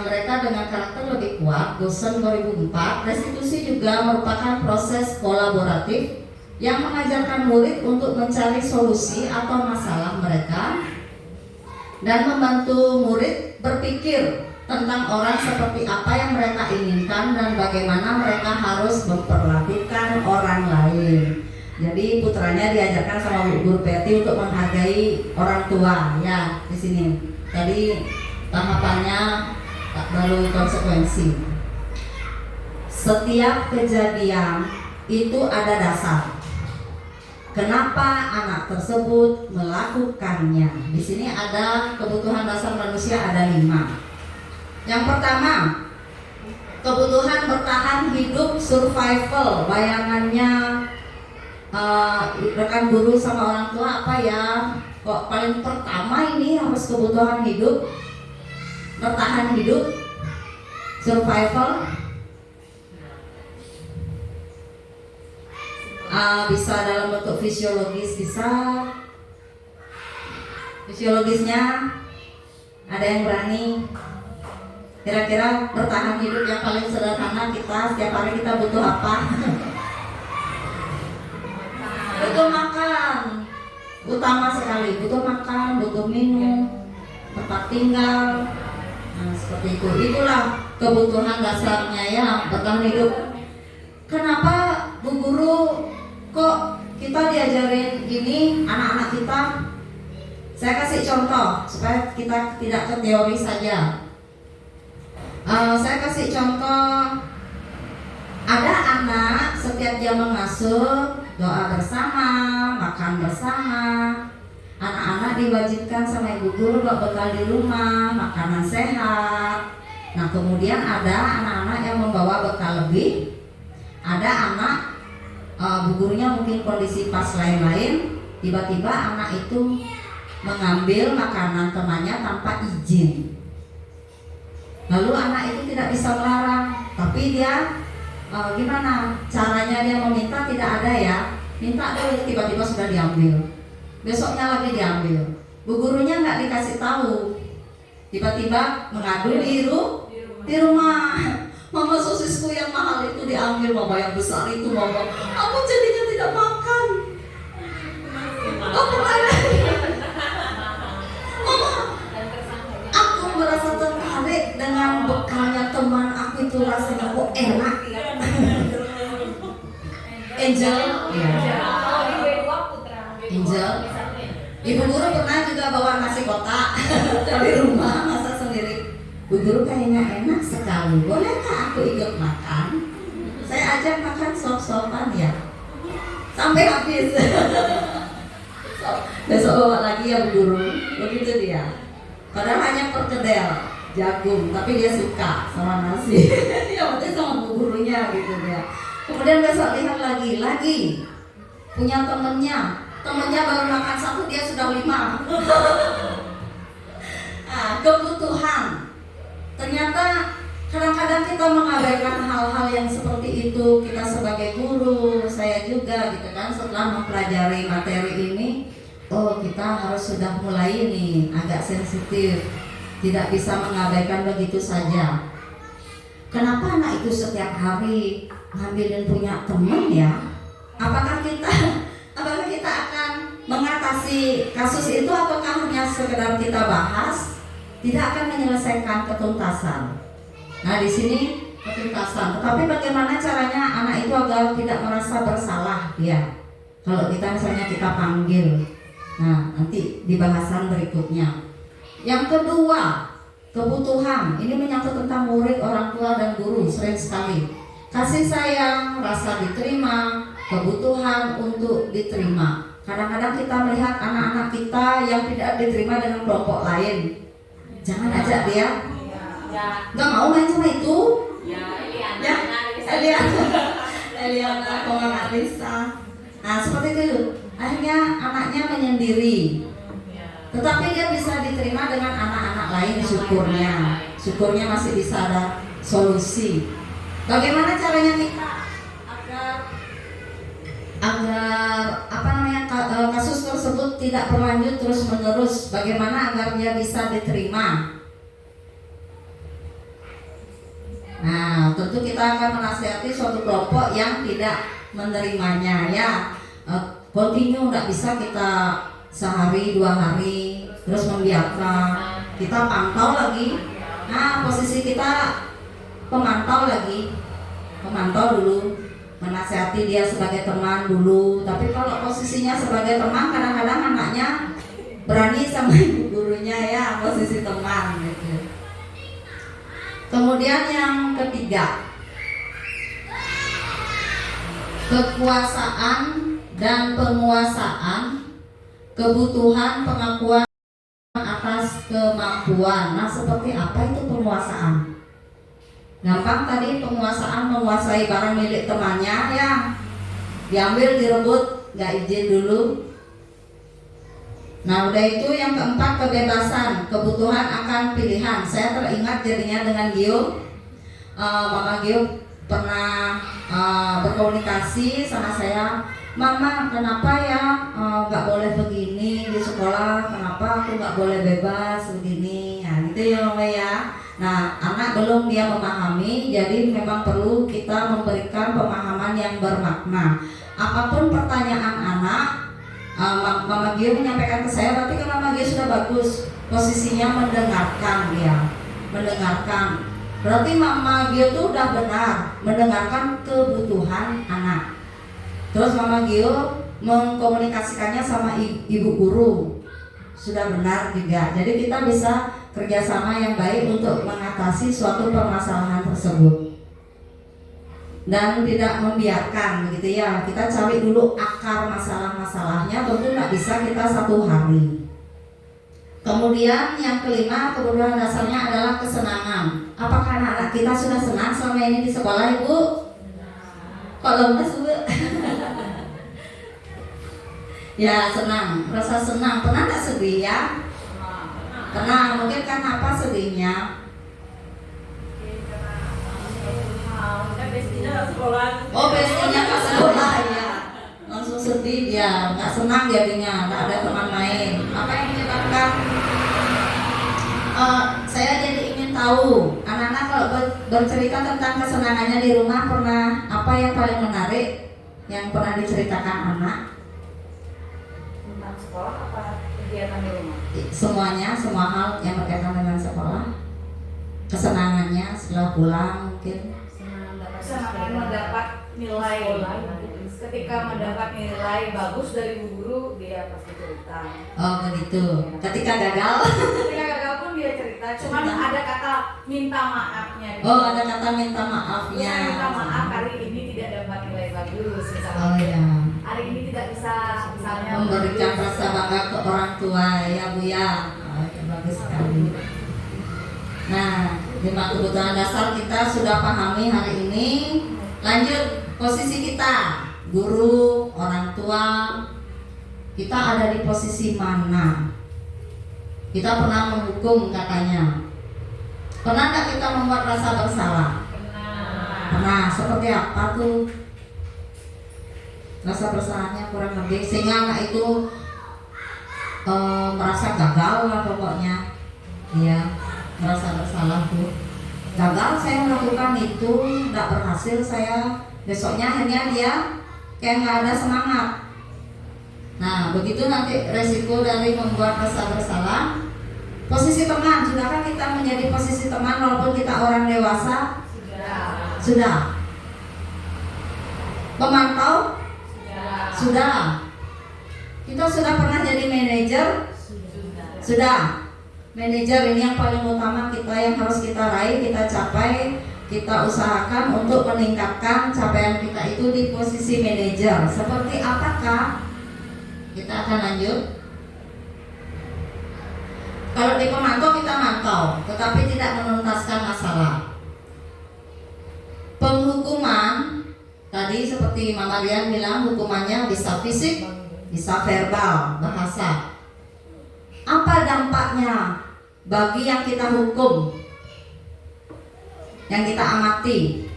mereka dengan karakter lebih kuat. Dosen 2004, restitusi juga merupakan proses kolaboratif yang mengajarkan murid untuk mencari solusi atau masalah mereka dan membantu murid berpikir tentang orang seperti apa yang mereka inginkan dan bagaimana mereka harus memperlakukan orang lain. Jadi putranya diajarkan sama Bu Peti untuk menghargai orang tua, ya, di sini. Tadi tahapannya melalui konsekuensi. Setiap kejadian itu ada dasar. Kenapa anak tersebut melakukannya? Di sini ada kebutuhan dasar manusia ada 5. Yang pertama, kebutuhan bertahan hidup, survival. Bayangannya rekan guru sama orang tua apa ya? Kok paling pertama ini harus kebutuhan hidup, bertahan hidup, survival. Bisa dalam bentuk fisiologis, bisa. Fisiologisnya ada yang berani? Kira-kira bertahan hidup yang paling sederhana kita setiap hari kita butuh apa? Butuh makan, utama sekali. Butuh makan, butuh minum, tempat tinggal, Nah, seperti itu. Itulah kebutuhan dasarnya ya bertahan hidup. Kenapa Bu Guru kok kita diajarin ini anak-anak kita? Saya kasih contoh supaya kita tidak ke teori saja. Saya kasih contoh, ada anak setiap dia mengasuh doa bersama, makan bersama. Anak-anak diwajibkan sama ibu guru buat bekal di rumah, makanan sehat. Nah kemudian ada anak-anak yang membawa bekal lebih. Ada anak bu gurunya mungkin kondisi pas lain-lain, tiba-tiba anak itu mengambil makanan temannya tanpa izin. Lalu anak itu tidak bisa melarang, tapi dia gimana caranya dia meminta, tidak ada ya, minta dulu, tiba-tiba sudah diambil. Besoknya lagi diambil. Bu gurunya nggak dikasih tahu, tiba-tiba mengadu di rumah. Mama sosisku yang mahal itu diambil, mama yang besar itu mama. Aku jadinya tidak makan. Oh kemana? Mama, aku merasa tertarik dengan bekalnya teman aku itu, rasanya kok enak. Angel, ya. Angel. Ibu guru pernah juga bawa nasi kotak dari rumah, masak sendiri. Bu guru kayaknya enak sekali, bolehkah aku ikut makan? Saya ajak makan sop-sopan ya, sampai habis. Besok bawa lagi ya Bu guru, begitu dia. Padahal hanya perkedel jagung, tapi dia suka sama nasi. Dia berarti sama bu gurunya gitu dia. Kemudian besok lihat lagi punya temennya baru makan satu, dia sudah 5. Nah, kebutuhan. Ternyata kadang-kadang kita mengabaikan hal-hal yang seperti itu. Kita sebagai guru, saya juga gitu kan, setelah mempelajari materi ini, oh kita harus sudah mulai nih agak sensitif, tidak bisa mengabaikan begitu saja. Kenapa anak itu setiap hari ngambilin punya teman ya? Apakah kita akan mengatasi kasus itu, ataukah hanya sekedar kita bahas, tidak akan menyelesaikan ketuntasan? Nah di sini ketuntasan. Tetapi bagaimana caranya anak itu agar tidak merasa bersalah ya? Kalau kita misalnya kita panggil, nah nanti di bahasan berikutnya. Yang kedua, kebutuhan. Ini menyangkut tentang murid, orang tua dan guru sering sekali. Kasih sayang, rasa diterima, kebutuhan untuk diterima. Kadang-kadang kita melihat anak-anak kita yang tidak diterima dengan kelompok lain. Jangan ajak dia. Gak mau main sama itu. Eliana, Mama Alisa. Nah seperti itu. Akhirnya anaknya menyendiri. Tetapi dia bisa diterima dengan anak-anak lain, syukurnya masih bisa ada solusi. Bagaimana caranya kita agar kasus tersebut tidak berlanjut terus menerus? Bagaimana agar dia bisa diterima? Nah, tentu kita akan menasihati suatu kelompok yang tidak menerimanya ya. Continue, nggak bisa kita sehari 2 hari terus membiarkan. Kita pantau lagi. Nah posisi kita pemantau dulu, menasihati dia sebagai teman dulu. Tapi kalau posisinya sebagai teman, kadang-kadang anaknya berani sama ibu gurunya ya, posisi teman gitu. Kemudian yang ketiga, kekuasaan dan penguasaan. Kebutuhan pengakuan atas kemampuan. Nah seperti apa itu penguasaan? Gampang tadi, penguasaan menguasai barang milik temannya ya, diambil, direbut, gak izin dulu. Nah udah itu yang keempat, kebebasan. Kebutuhan akan pilihan. Saya teringat jadinya dengan Gio. Mama Gio pernah berkomunikasi sama saya. Mama, kenapa ya nggak boleh begini di sekolah? Kenapa aku nggak boleh bebas begini? Nah, gitu ya Mama ya. Nah, anak belum dia memahami, jadi memang perlu kita memberikan pemahaman yang bermakna. Apapun pertanyaan anak, Mama Gio menyampaikan ke saya, berarti kan Mama Gio sudah bagus posisinya mendengarkan dia. mendengarkan. Berarti Mama Gio tuh udah benar mendengarkan kebutuhan anak. Terus Mama Gio mengkomunikasikannya sama ibu guru, sudah benar juga. Jadi kita bisa kerjasama yang baik untuk mengatasi suatu permasalahan tersebut dan tidak membiarkan begitu ya. Kita cari dulu akar masalah-masalahnya, tentu nggak bisa kita satu hari. Kemudian yang kelima, kebutuhan dasarnya adalah kesenangan. Apakah anak-anak kita sudah senang selama ini di sekolah, Ibu? Kalau enggak, Bu? Ya, senang, rasa senang. Pernah nggak sedih ya? Pernah. Mungkin karena apa sedihnya? Oh, bestinya ke sekolah ya. Langsung sedih dia, nggak senang jadinya, nggak ada teman main. Apa yang menyebabkan? Saya jadi ingin tahu, anak-anak kalau bercerita tentang kesenangannya di rumah, pernah apa yang paling menarik yang pernah diceritakan anak? Sekolah apa kegiatan di rumah? Semuanya, semua hal yang berkaitan dengan sekolah. Kesenangannya setelah pulang mungkin. Senang mendapat nilai. Ketika mendapat nilai bagus dari bu guru, dia pasti cerita. Oh begitu. Ketika gagal? Ketika gagal pun dia cerita. Cuman ada kata minta maafnya. Oh ada kata minta maafnya. Ya, minta maaf hari ini tidak dapat nilai bagus misalnya. Oh ya. Hari ini tidak bisa misalnya Memberikan rasa bangga ke orang tua ya Bu ya. Oh, ya bagus sekali. Nah, 5 kebutuhan dasar kita sudah pahami hari ini. Lanjut, posisi kita, guru, orang tua, kita ada di posisi mana? Kita pernah menghukum katanya. Pernah nggak kita membuat rasa bersalah? Pernah. Seperti apa tuh? Rasa bersalahnya kurang lebih sehingga anak itu merasa gagal lah pokoknya. Iya, merasa bersalah tuh. Gagal saya melakukan itu, nggak berhasil saya. Besoknya akhirnya dia kayak nggak ada semangat. Nah, begitu nanti resiko dari membuat rasa bersalah. Posisi teman, sudahkah kita menjadi posisi teman walaupun kita orang dewasa? Sudah. Pemantau? Sudah. Kita sudah pernah jadi manajer? Sudah. Manajer ini yang paling utama kita yang harus kita raih, kita capai, kita usahakan untuk meningkatkan capaian kita itu di posisi manajer. Seperti apakah? Kita akan lanjut. Kalau di pemantau kita mantau, tetapi tidak menuntaskan masalah. Penghukuman tadi seperti Mama Rian bilang, hukumannya bisa fisik, bisa verbal, bahasa. Apa dampaknya bagi yang kita hukum, yang kita amati?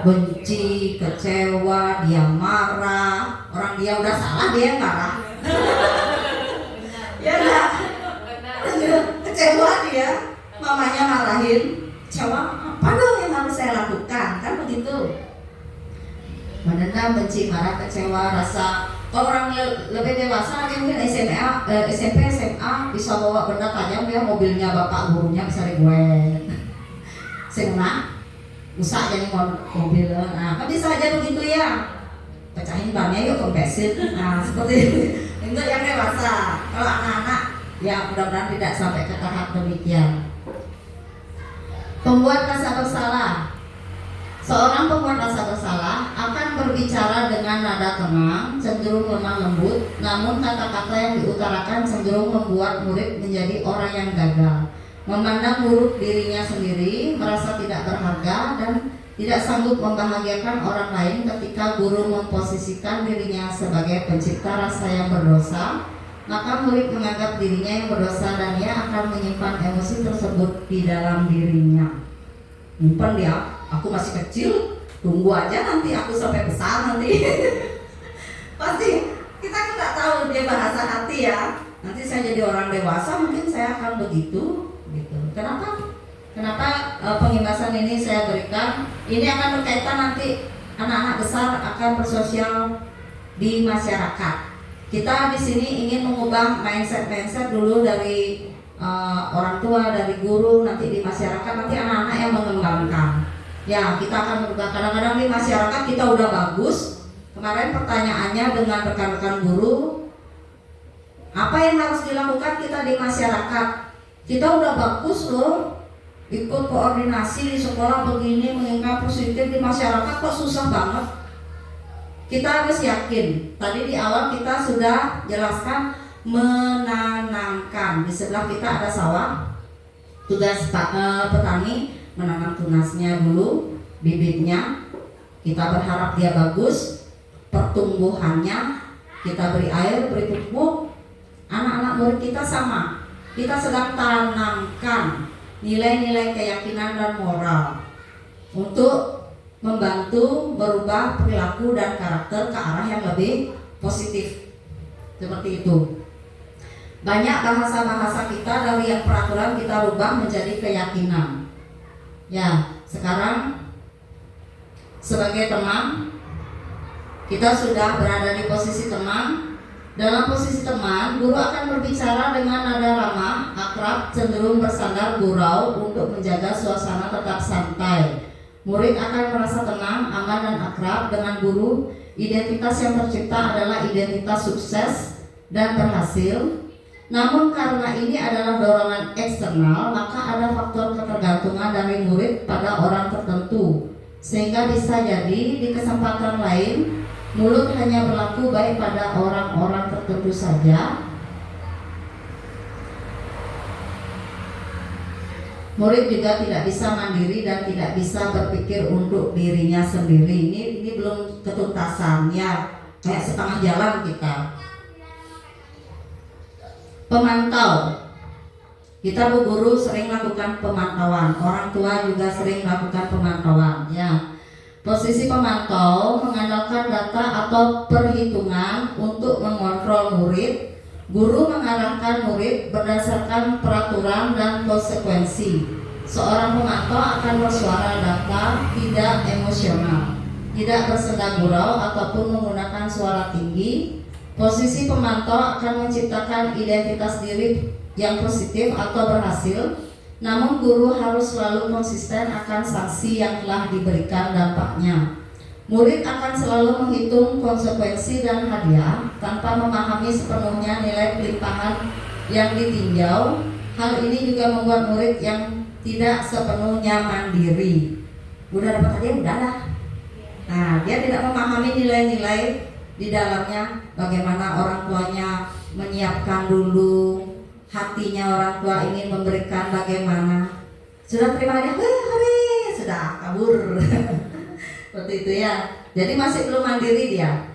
Benci, kecewa, dia marah. Orang dia udah salah dia marah. Ya enggak? Kecewa dia, mamanya marahin. Kecewa, apa dong yang harus saya lakukan? Kan begitu. Mendendam, benci, marah, kecewa, rasa. Kalau orang lebih dewasa lagi mungkin SMP, SMA bisa bawa benda tajam, dia mobilnya bapak gurunya bisa ribuan. Senang, rusak jadi mobil. Nah, kan bisa aja begitu ya. Pecahin bannya yuk kempesin. Nah, seperti itu. Itu yang dewasa. Kalau anak-anak, ya mudah-mudahan tidak sampai ke tahap demikian. Pembuat rasa bersalah. Seorang pembuat rasa bersalah akan berbicara dengan nada tenang, cenderung lemah lembut, namun kata-kata yang diutarakan cenderung membuat murid menjadi orang yang gagal, memandang buruk dirinya sendiri, merasa tidak berharga, dan tidak sanggup membahagiakan orang lain ketika guru memposisikan dirinya sebagai pencipta rasa yang berdosa. Maka murid menganggap dirinya yang berdosa dan ia akan menyimpan emosi tersebut di dalam dirinya. Nyimpan dia, aku masih kecil, tunggu aja nanti aku sampai besar nanti. Pasti kita kan nggak tahu dia bahasa hati ya. Nanti saya jadi orang dewasa mungkin saya akan begitu, gitu. Kenapa pengibasan ini saya berikan? Ini akan berkaitan nanti anak-anak besar akan bersosial di masyarakat. Kita di sini ingin mengubah mindset dulu dari orang tua, dari guru, nanti di masyarakat, nanti anak-anak yang mengembangkan. Ya, kita akan berubah. Kadang-kadang di masyarakat kita udah bagus. Kemarin pertanyaannya dengan rekan-rekan guru, apa yang harus dilakukan kita di masyarakat? Kita udah bagus loh, ikut koordinasi di sekolah begini, mengingat positif, di masyarakat kok susah banget. Kita harus yakin. Tadi di awal kita sudah jelaskan menanamkan. Di sebelah kita ada sawah. Tugas petani menanam tunasnya dulu, bibitnya. Kita berharap dia bagus. Pertumbuhannya kita beri air, beri pupuk. Anak-anak murid kita sama. Kita sedang tanamkan nilai-nilai keyakinan dan moral untuk membantu merubah perilaku dan karakter ke arah yang lebih positif. Seperti itu. Banyak bahasa-bahasa kita dari yang peraturan kita rubah menjadi keyakinan. Ya, sekarang sebagai teman, kita sudah berada di posisi teman. Dalam posisi teman, guru akan berbicara dengan nada ramah, akrab, cenderung bersandar gurau untuk menjaga suasana tetap santai. Murid akan merasa tenang, aman, dan akrab dengan guru. Identitas yang tercipta adalah identitas sukses dan berhasil. Namun karena ini adalah dorongan eksternal, maka ada faktor ketergantungan dari murid pada orang tertentu. Sehingga bisa jadi di kesempatan lain, mulut hanya berlaku baik pada orang-orang tertentu saja. Murid juga tidak bisa mandiri dan tidak bisa berpikir untuk dirinya sendiri. Ini belum ketuntasan ya, kayak setengah jalan kita. Pemantau. Kita Bu Guru sering lakukan pemantauan, orang tua juga sering melakukan pemantauan ya. Posisi pemantau mengandalkan data atau perhitungan untuk mengontrol murid. Guru mengarahkan murid berdasarkan peraturan dan konsekuensi. Seorang pemantau akan bersuara data, tidak emosional, tidak bersenda gurau ataupun menggunakan suara tinggi. Posisi pemantau akan menciptakan identitas diri yang positif atau berhasil. Namun guru harus selalu konsisten akan sanksi yang telah diberikan dampaknya. Murid akan selalu menghitung konsekuensi dan hadiah tanpa memahami sepenuhnya nilai pelimpahan yang ditinjau. Hal ini juga membuat murid yang tidak sepenuhnya mandiri. Udah dapat hadiah, udah lah. Nah, dia tidak memahami nilai-nilai di dalamnya, bagaimana orang tuanya menyiapkan dulu, hatinya orang tua ingin memberikan bagaimana. Sudah terima hadiah, hari sudah kabur. Seperti itu ya. Jadi masih belum mandiri dia.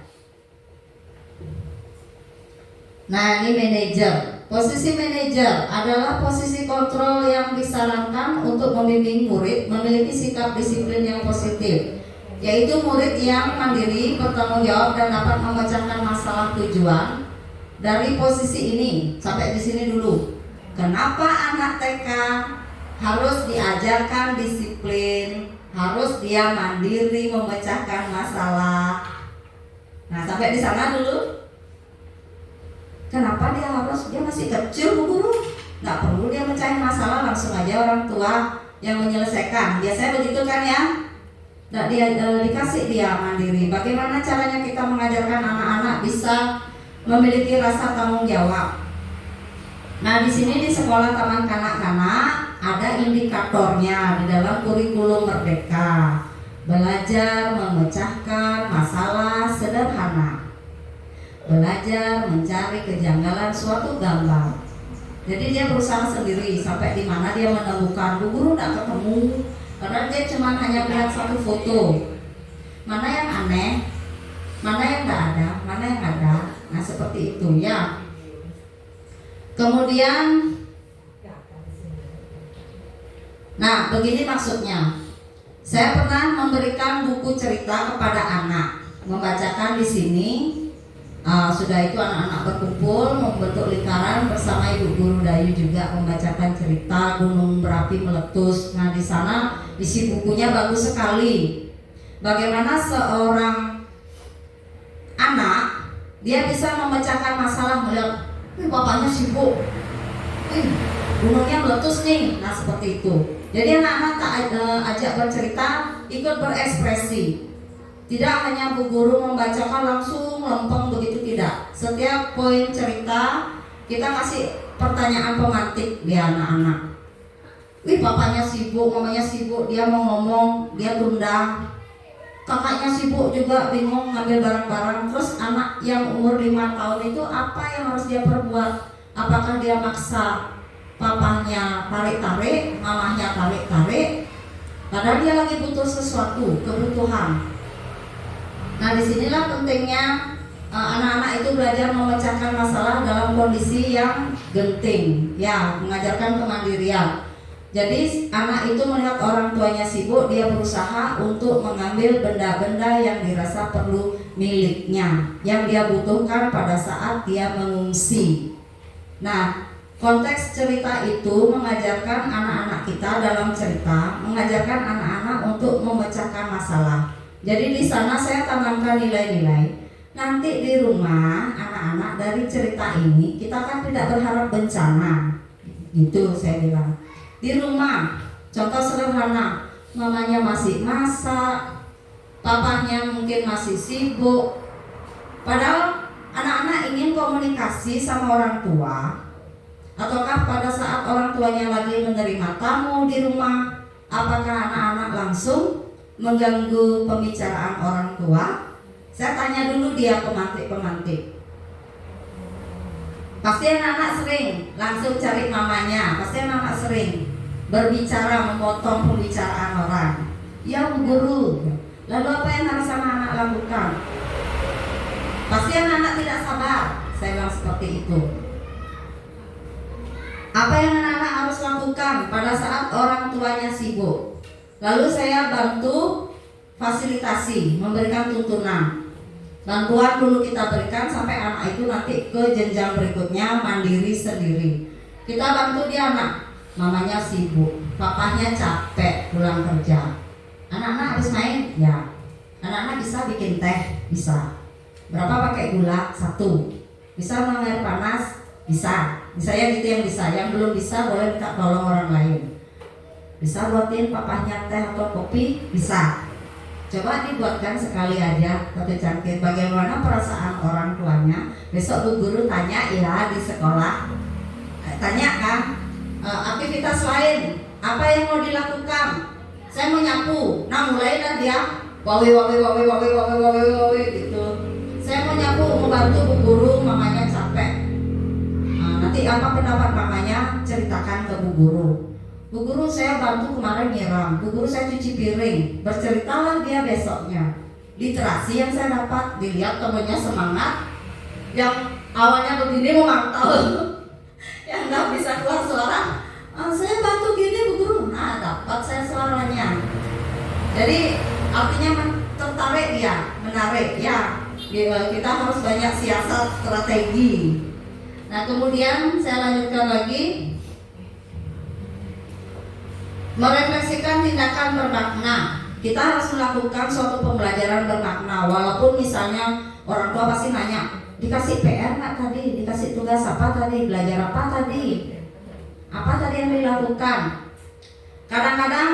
Nah, ini manajer. Posisi manajer adalah posisi kontrol yang disarankan untuk membimbing murid memiliki sikap disiplin yang positif, yaitu murid yang mandiri, bertanggung jawab, dan dapat memecahkan masalah tujuan. Dari posisi ini sampai di sini dulu. Kenapa anak TK harus diajarkan disiplin, harus dia mandiri memecahkan masalah? Nah, sampai di sana dulu. Kenapa dia masih kecil Bu Guru? Nggak perlu dia mecahin masalah, langsung aja orang tua yang menyelesaikan. Biasanya begitu kan ya? Nggak dikasih dia mandiri. Bagaimana caranya kita mengajarkan anak-anak bisa memiliki rasa tanggung jawab? Nah, di sini di sekolah Taman Kanak-kanak ada indikatornya di dalam kurikulum Merdeka. Belajar memecahkan masalah sederhana. Belajar mencari kejanggalan suatu gambar. Jadi dia berusaha sendiri sampai di mana dia menemukan. Bu Guru tidak ketemu karena dia cuma hanya melihat satu foto. Mana yang aneh, mana yang tidak ada, mana yang ada. Nah, seperti itu ya. Kemudian, nah begini maksudnya. Saya pernah memberikan buku cerita kepada anak, membacakan di sini. Sudah itu anak-anak berkumpul membentuk lingkaran bersama Ibu Guru Dayu juga membacakan cerita gunung berapi meletus. Nah, di sana isi bukunya bagus sekali. Bagaimana seorang anak dia bisa memecahkan masalah melihat bapaknya sibuk, gunungnya meletus nih. Nah seperti itu. Jadi anak-anak ajak bercerita, ikut berekspresi. Tidak hanya Bu Guru membacakan langsung lempeng begitu, tidak. Setiap poin cerita kita kasih pertanyaan pemantik di anak-anak. Wih, bapaknya sibuk, mamanya sibuk, dia mau ngomong, dia tunda. Kakaknya sibuk juga, bingung ngambil barang-barang. Terus anak yang umur 5 tahun itu apa yang harus dia perbuat? Apakah dia maksa papahnya tarik-tarik, mamahnya tarik-tarik? Padahal dia lagi butuh sesuatu, kebutuhan. Nah disinilah pentingnya anak-anak itu belajar memecahkan masalah dalam kondisi yang genting, ya, mengajarkan kemandirian. Jadi anak itu melihat orang tuanya sibuk, dia berusaha untuk mengambil benda-benda yang dirasa perlu miliknya, yang dia butuhkan pada saat dia mengungsi. Nah, konteks cerita itu mengajarkan anak-anak kita dalam cerita, mengajarkan anak-anak untuk memecahkan masalah. Jadi di sana saya tanamkan nilai-nilai. Nanti di rumah anak-anak dari cerita ini kita kan tidak berharap bencana, gitu saya bilang. Di rumah, contoh sederhana, mamanya masih masak, papanya mungkin masih sibuk. Padahal anak-anak ingin komunikasi sama orang tua. Ataukah pada saat orang tuanya lagi menerima tamu di rumah, apakah anak-anak langsung mengganggu pembicaraan orang tua? Saya tanya dulu dia pemantik-pemantik. Pasti anak-anak sering langsung cari mamanya, pasti anak-anak sering berbicara, memotong pembicaraan orang. Ya Bu Guru, lalu apa yang harus anak-anak lakukan? Pasti anak-anak tidak sabar, saya bilang seperti itu. Apa yang anak-anak harus lakukan pada saat orang tuanya sibuk? Lalu saya bantu fasilitasi, memberikan tuntunan. Bantuan dulu kita berikan sampai anak itu nanti ke jenjang berikutnya mandiri sendiri. Kita bantu dia anak, mamanya sibuk, papahnya capek pulang kerja. Anak-anak habis main, ya. Anak-anak bisa bikin teh, bisa. Berapa pakai gula? 1. Bisa minum air panas? Bisa. Misalnya gitu yang bisa. Yang belum bisa boleh minta tolong orang lain. Bisa buatin papahnya teh atau kopi? Bisa. Coba dibuatkan sekali aja 1 cangkir. Bagaimana perasaan orang tuanya? Besok Bu Guru tanya ya di sekolah. Tanya kan, aktivitas lain apa yang mau dilakukan? Saya mau nyapu. Nah mulailah dia wawi gitu. Saya mau nyapu, mau bantu Bu Guru, mamanya capek. Nanti apa pendapat mamanya? Ceritakan ke Bu Guru. Bu Guru saya bantu kemarin nyiram, Bu Guru saya cuci piring. Berceritalah dia besoknya. Literasi yang saya dapat, dilihat temannya semangat. Yang awalnya begini memantau, yang nggak bisa keluar suara. Saya bantu gini Bu Guru, nah dapat saya suaranya. Jadi artinya tertarik dia, menarik ya. Kita harus banyak siasat strategi. Nah kemudian saya lanjutkan lagi. Merefleksikan tindakan bermakna. Kita harus melakukan suatu pembelajaran bermakna. Walaupun misalnya orang tua pasti nanya, dikasih PR nggak tadi? Dikasih tugas apa tadi? Belajar apa tadi? Apa tadi yang dilakukan? Kadang-kadang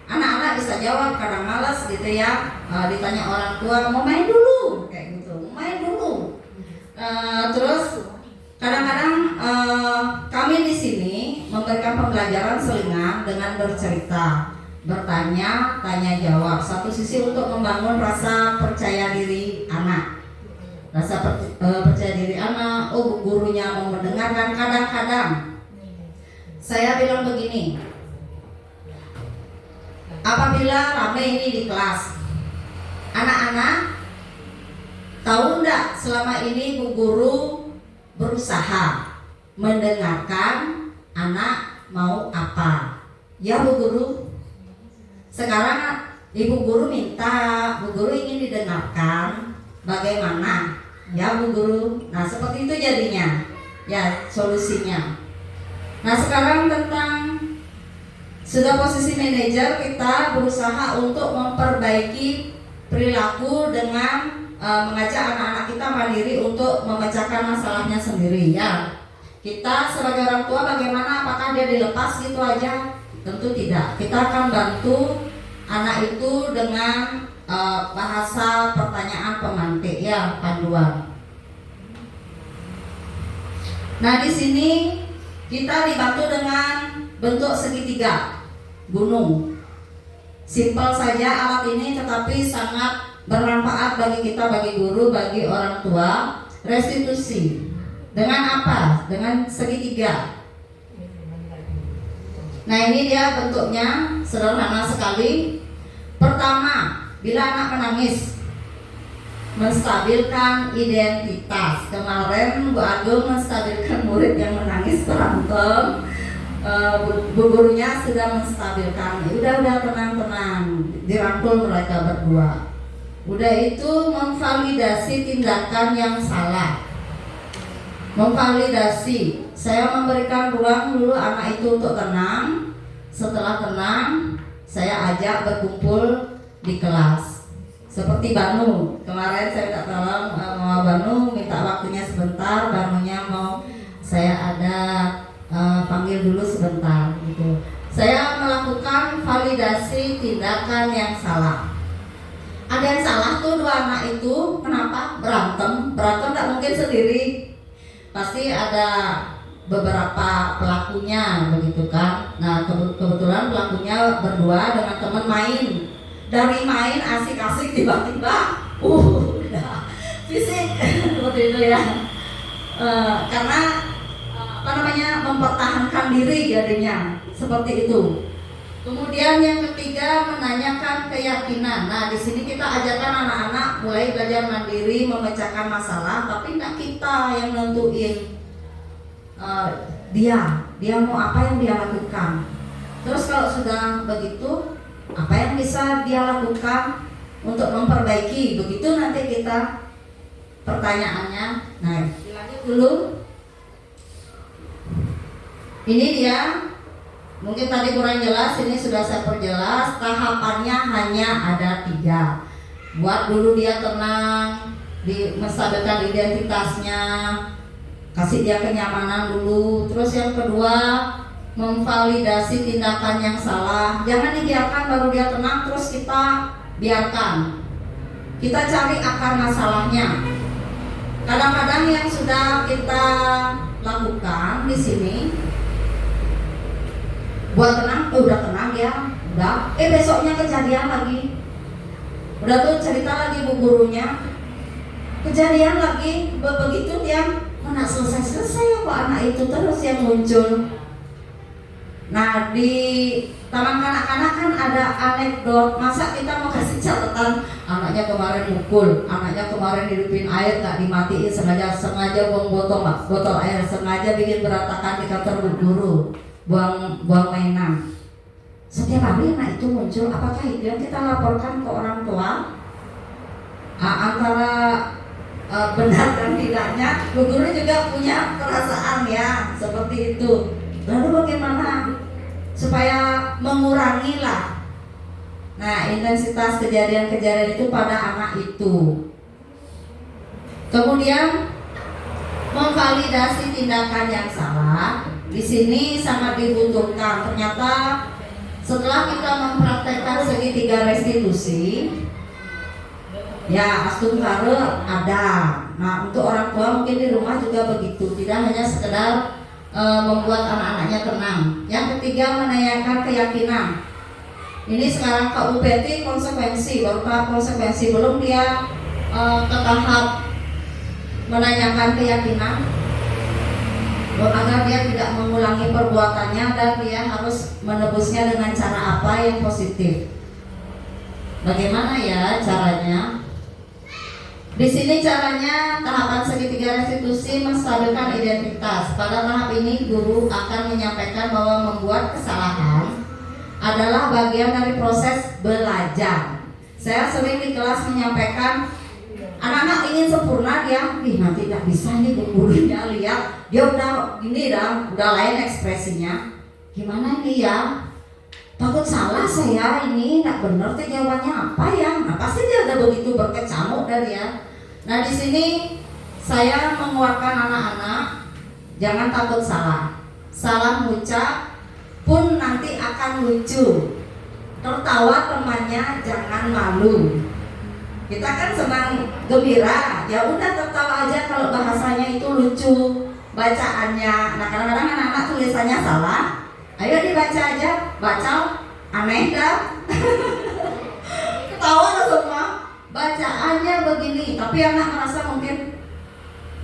anak-anak bisa jawab, kadang malas gitu ya. Ditanya orang tua, mau main dulu, kayak gitu, mau main dulu. Terus kadang-kadang kami di sini memberikan pembelajaran selingan dengan bercerita, bertanya, tanya jawab. Satu sisi untuk membangun rasa percaya diri anak, percaya diri anak. Oh gurunya mau mendengarkan. Kadang-kadang saya bilang begini, apabila rame ini di kelas, anak-anak tahu enggak selama ini Bu Guru berusaha mendengarkan anak mau apa? Ya Bu Guru. Sekarang Ibu Guru minta, Bu Guru ingin didengarkan. Bagaimana? Ya Bu Guru. Nah seperti itu jadinya. Ya solusinya. Nah sekarang tentang sudah posisi manajer, kita berusaha untuk memperbaiki perilaku dengan mengajak anak-anak kita mandiri untuk memecahkan masalahnya sendiri ya. Kita sebagai orang tua bagaimana? Apakah dia dilepas gitu aja? Tentu tidak. Kita akan bantu anak itu dengan bahasa pertanyaan pemantik ya, panduan. Nah, di sini kita dibantu dengan bentuk segitiga gunung. Simpel saja alat ini, tetapi sangat bermanfaat bagi kita, bagi guru, bagi orang tua. Restitusi dengan apa? Dengan segitiga. Nah, ini dia bentuknya sederhana sekali. Pertama, bila anak menangis, menstabilkan identitas. Kemarin Bu Agung menstabilkan murid yang menangis berantem. Bu gurunya sudah menstabilkan. Udah tenang-tenang, dirangkul mereka berdua. Udah itu memvalidasi tindakan yang salah. Memvalidasi. Saya memberikan ruang dulu anak itu untuk tenang. Setelah tenang, saya ajak berkumpul di kelas. Seperti Banu, kemarin saya minta tolong sama Banu, minta waktunya sebentar. Banunya mau saya ada panggil dulu sebentar gitu. Saya melakukan validasi tindakan yang salah. Ada yang salah tuh dua anak itu, kenapa? Berantem tidak mungkin sendiri. Pasti ada beberapa pelakunya begitu kan. Nah, kebetulan pelakunya berdua dengan teman main. Dari main asik-asik tiba-tiba udah fisik seperti itu ya. Karena mempertahankan diri jadinya seperti itu. Kemudian yang ketiga, menanyakan keyakinan. Nah, di sini kita ajarkan anak-anak mulai belajar mandiri, memecahkan masalah, tapi tidak kita yang nentuin dia mau apa yang dia lakukan. Terus kalau sudah begitu, apa yang bisa dia lakukan untuk memperbaiki? Begitu nanti kita pertanyaannya. Nah, dilanjut dulu. Ini dia. Mungkin tadi kurang jelas, ini sudah saya perjelas. Tahapannya hanya ada 3. Buat dulu dia tenang, menstabilkan identitasnya, kasih dia kenyamanan dulu. Terus yang kedua, memvalidasi tindakan yang salah. Jangan dibiarkan baru dia tenang terus kita biarkan. Kita cari akar masalahnya. Kadang-kadang yang sudah kita lakukan di sini, buat tenang, udah tenang ya, udah. Besoknya kejadian lagi. Udah tuh cerita lagi bu gurunya, kejadian lagi. Begitu dia mana selesai kok anak itu terus yang muncul. Nah, di taman kanak-kanak kan ada anekdot. Masa kita mau kasih catatan, anaknya kemarin mukul, anaknya kemarin hidupin air gak dimatiin, sengaja buang botol air, sengaja bikin berantakan di kantor bu guru, buang mainan. Setiap hari anak itu muncul. Apakah itu yang kita laporkan ke orang tua? Antara benar dan tidaknya, bu guru juga punya perasaan ya seperti itu. Lalu bagaimana supaya mengurangi lah, nah, intensitas kejadian-kejadian itu pada anak itu. Kemudian memvalidasi tindakan yang salah. Di sini sangat dibutuhkan. Ternyata setelah kita mempraktekkan segitiga restitusi, ya astungkara ada. Nah, untuk orang tua mungkin di rumah juga begitu. Tidak hanya sekedar membuat anak-anaknya tenang. Yang ketiga, menanyakan keyakinan. Ini sekarang ke UPT konsekuensi, baru tahap konsekuensi, belum dia ke tahap menanyakan keyakinan, agar dia tidak mengulangi perbuatannya dan dia harus menebusnya dengan cara apa yang positif. Bagaimana ya caranya? Di sini caranya tahapan segitiga restitusi menstabilkan identitas. Pada tahap ini guru akan menyampaikan bahwa membuat kesalahan adalah bagian dari proses belajar. Saya sering di kelas menyampaikan, anak-anak ingin sempurna dia, nanti tidak bisa nih gurunya lihat dia udah gini udah lain ekspresinya. Gimana ini ya? Takut salah saya ini, nggak benar tuh jawabannya apa ya? Nah, pasti dia udah begitu berkecamuk dari ya. Nah, di sini saya menguatkan anak-anak Jangan takut salah. Salah ngucap pun nanti akan lucu. Tertawa temannya jangan malu. Kita kan senang gembira, ya udah tertawa aja kalau bahasanya itu lucu, bacaannya. Nah kadang-kadang anak-anak tulisannya salah, ayo dibaca aja, baca aneh dah. Ketawa lah semua, bacaannya begini, tapi anak merasa mungkin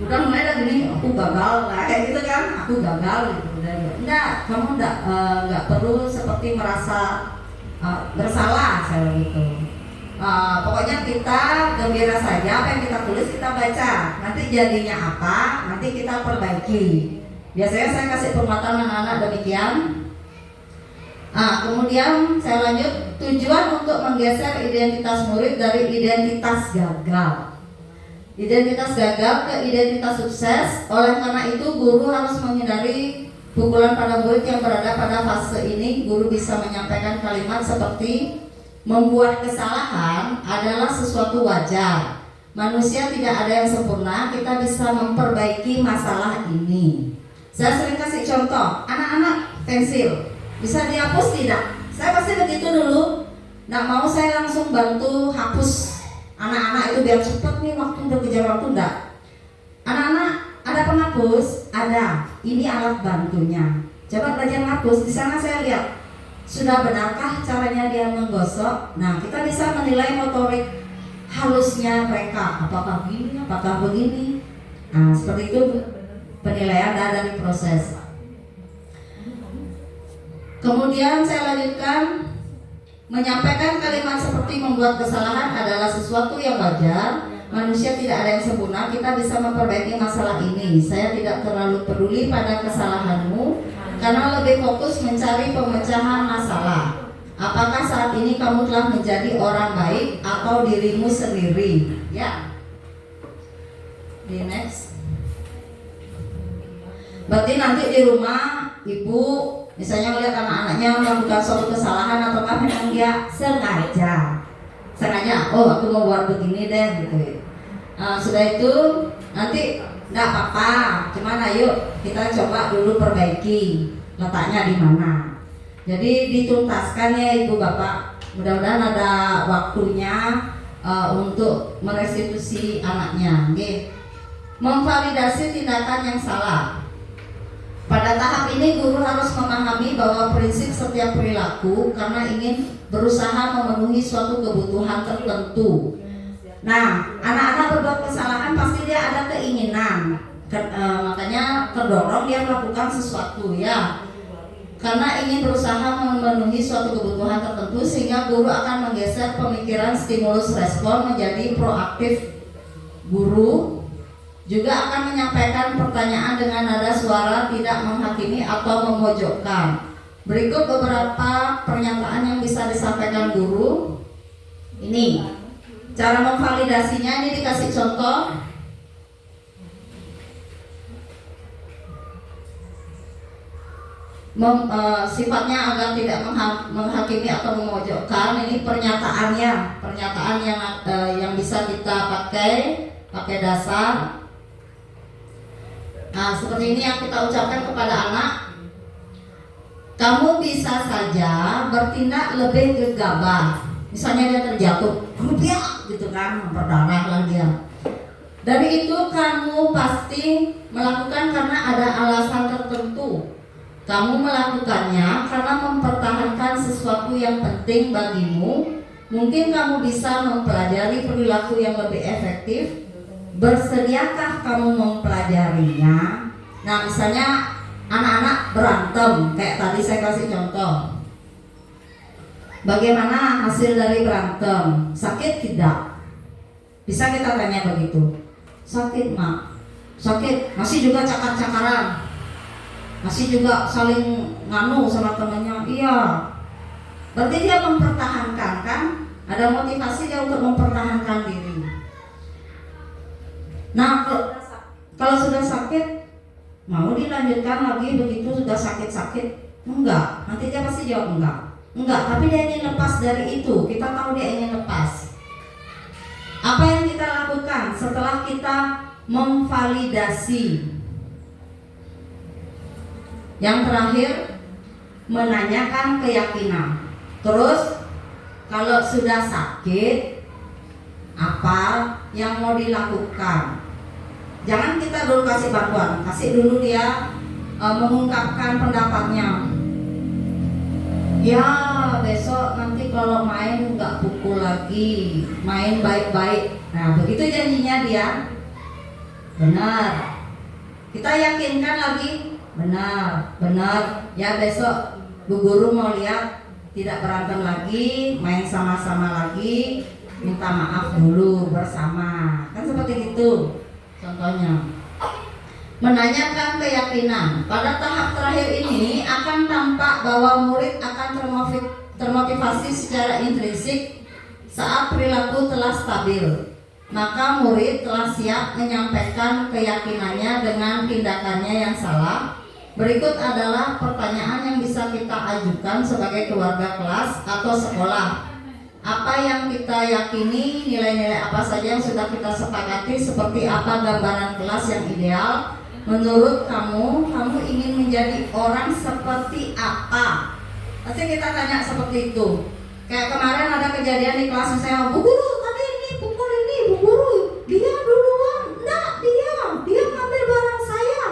udah mulai dah gini, aku gagal lah, kayak gitu kan, aku gagal gitu. Enggak, kamu enggak perlu seperti merasa bersalah saya gitu. Pokoknya kita gembira saja, apa yang kita tulis kita baca. Nanti jadinya apa, nanti kita perbaiki. Biasanya saya kasih penguatan anak-anak demikian. Kemudian saya lanjut, tujuan untuk menggeser identitas murid dari identitas gagal. Identitas gagal ke identitas sukses. Oleh karena itu guru harus menghindari pukulan pada murid yang berada pada fase ini. Guru bisa menyampaikan kalimat seperti, membuat kesalahan adalah sesuatu wajar. Manusia tidak ada yang sempurna, kita bisa memperbaiki masalah ini. Saya sering kasih contoh, anak-anak pensil bisa dihapus tidak? Saya pasti begitu dulu. Nggak mau saya langsung bantu hapus anak-anak itu biar cepat nih waktu udah kejar waktu, enggak. Anak-anak ada penghapus? Ada. Ini alat bantunya. Coba belajar hapus. Di sana saya lihat sudah benarkah caranya dia menggosok? Nah, kita bisa menilai motorik halusnya mereka. Apakah begini, apakah begini? Nah, seperti itu penilaian dari proses. Kemudian saya lanjutkan, menyampaikan kalimat seperti membuat kesalahan adalah sesuatu yang wajar. Manusia tidak ada yang sempurna, kita bisa memperbaiki masalah ini. Saya tidak terlalu peduli pada kesalahanmu, karena lebih fokus mencari pemecahan masalah. Apakah saat ini kamu telah menjadi orang baik atau dirimu sendiri? Ya. Di next. Berarti nanti di rumah ibu misalnya melihat anak-anaknya melakukan suatu kesalahan atau memang dia sengaja, oh aku mau buat begini deh gitu. Sudah itu nanti enggak apa-apa, cuman ayo kita coba dulu perbaiki letaknya di mana. Jadi dituntaskan ya ibu bapak. Mudah-mudahan ada waktunya untuk merestitusi anaknya. Oke. Memvalidasi tindakan yang salah. Pada tahap ini guru harus memahami bahwa prinsip setiap perilaku karena ingin berusaha memenuhi suatu kebutuhan tertentu. Nah, anak-anak berbuat kesalahan pasti dia ada keinginan, makanya terdorong dia melakukan sesuatu ya. Karena ingin berusaha memenuhi suatu kebutuhan tertentu, sehingga guru akan menggeser pemikiran stimulus respon menjadi proaktif. Guru juga akan menyampaikan pertanyaan dengan nada suara tidak menghakimi atau memojokkan. Berikut beberapa pernyataan yang bisa disampaikan guru. Ini cara memvalidasinya, ini dikasih contoh. Sifatnya agar tidak menghakimi atau memojokkan. Ini pernyataannya, pernyataan yang bisa kita pakai dasar. Nah, seperti ini yang kita ucapkan kepada anak. Kamu bisa saja bertindak lebih gegabah. Misalnya dia terjatuh, rupiah gitu kan, berdarah lah dia. Dari itu kamu pasti melakukan karena ada alasan tertentu. Kamu melakukannya karena mempertahankan sesuatu yang penting bagimu. Mungkin kamu bisa mempelajari perilaku yang lebih efektif. Bersediakah kamu mempelajarinya? Nah, misalnya anak-anak berantem, kayak tadi saya kasih contoh. Bagaimana hasil dari berantem? Sakit tidak? Bisa kita tanya begitu. Sakit mak? Sakit? Masih juga cakar-cakaran? Masih juga saling nganu sama temannya? Iya. Berarti dia mempertahankan kan? Ada motivasi dia untuk mempertahankan diri. Nah, kalau sudah sakit, mau dilanjutkan lagi begitu sudah sakit-sakit? Enggak, nanti dia pasti jawab enggak, tapi dia ingin lepas dari itu. Kita tahu dia ingin lepas. Apa yang kita lakukan setelah kita memvalidasi? Yang terakhir, menanyakan keyakinan. Terus kalau sudah sakit, apa yang mau dilakukan? Jangan kita dulu kasih bantuan, kasih dulu dia mengungkapkan pendapatnya. Ya besok nanti kalau main nggak pukul lagi, main baik-baik. Nah begitu janjinya dia. Benar. Kita yakinkan lagi. Benar. Ya besok Bu Guru mau lihat tidak berantem lagi, main sama-sama lagi, minta maaf dulu bersama. Kan seperti itu contohnya. Menanyakan keyakinan. Pada tahap terakhir ini akan tampak bahwa murid akan termotivasi secara intrinsik saat perilaku telah stabil. Maka murid telah siap menyampaikan keyakinannya dengan tindakannya yang salah. Berikut adalah pertanyaan yang bisa kita ajukan sebagai keluarga kelas atau sekolah. Apa yang kita yakini, nilai-nilai apa saja yang sudah kita sepakati, seperti apa gambaran kelas yang ideal. Menurut kamu ingin menjadi orang seperti apa? Pasti kita tanya seperti itu. Kayak kemarin ada kejadian di kelas misalnya, Bu Guru tadi ini pukul ini, Bu Guru dia duluan, enggak dia ngambil barang saya.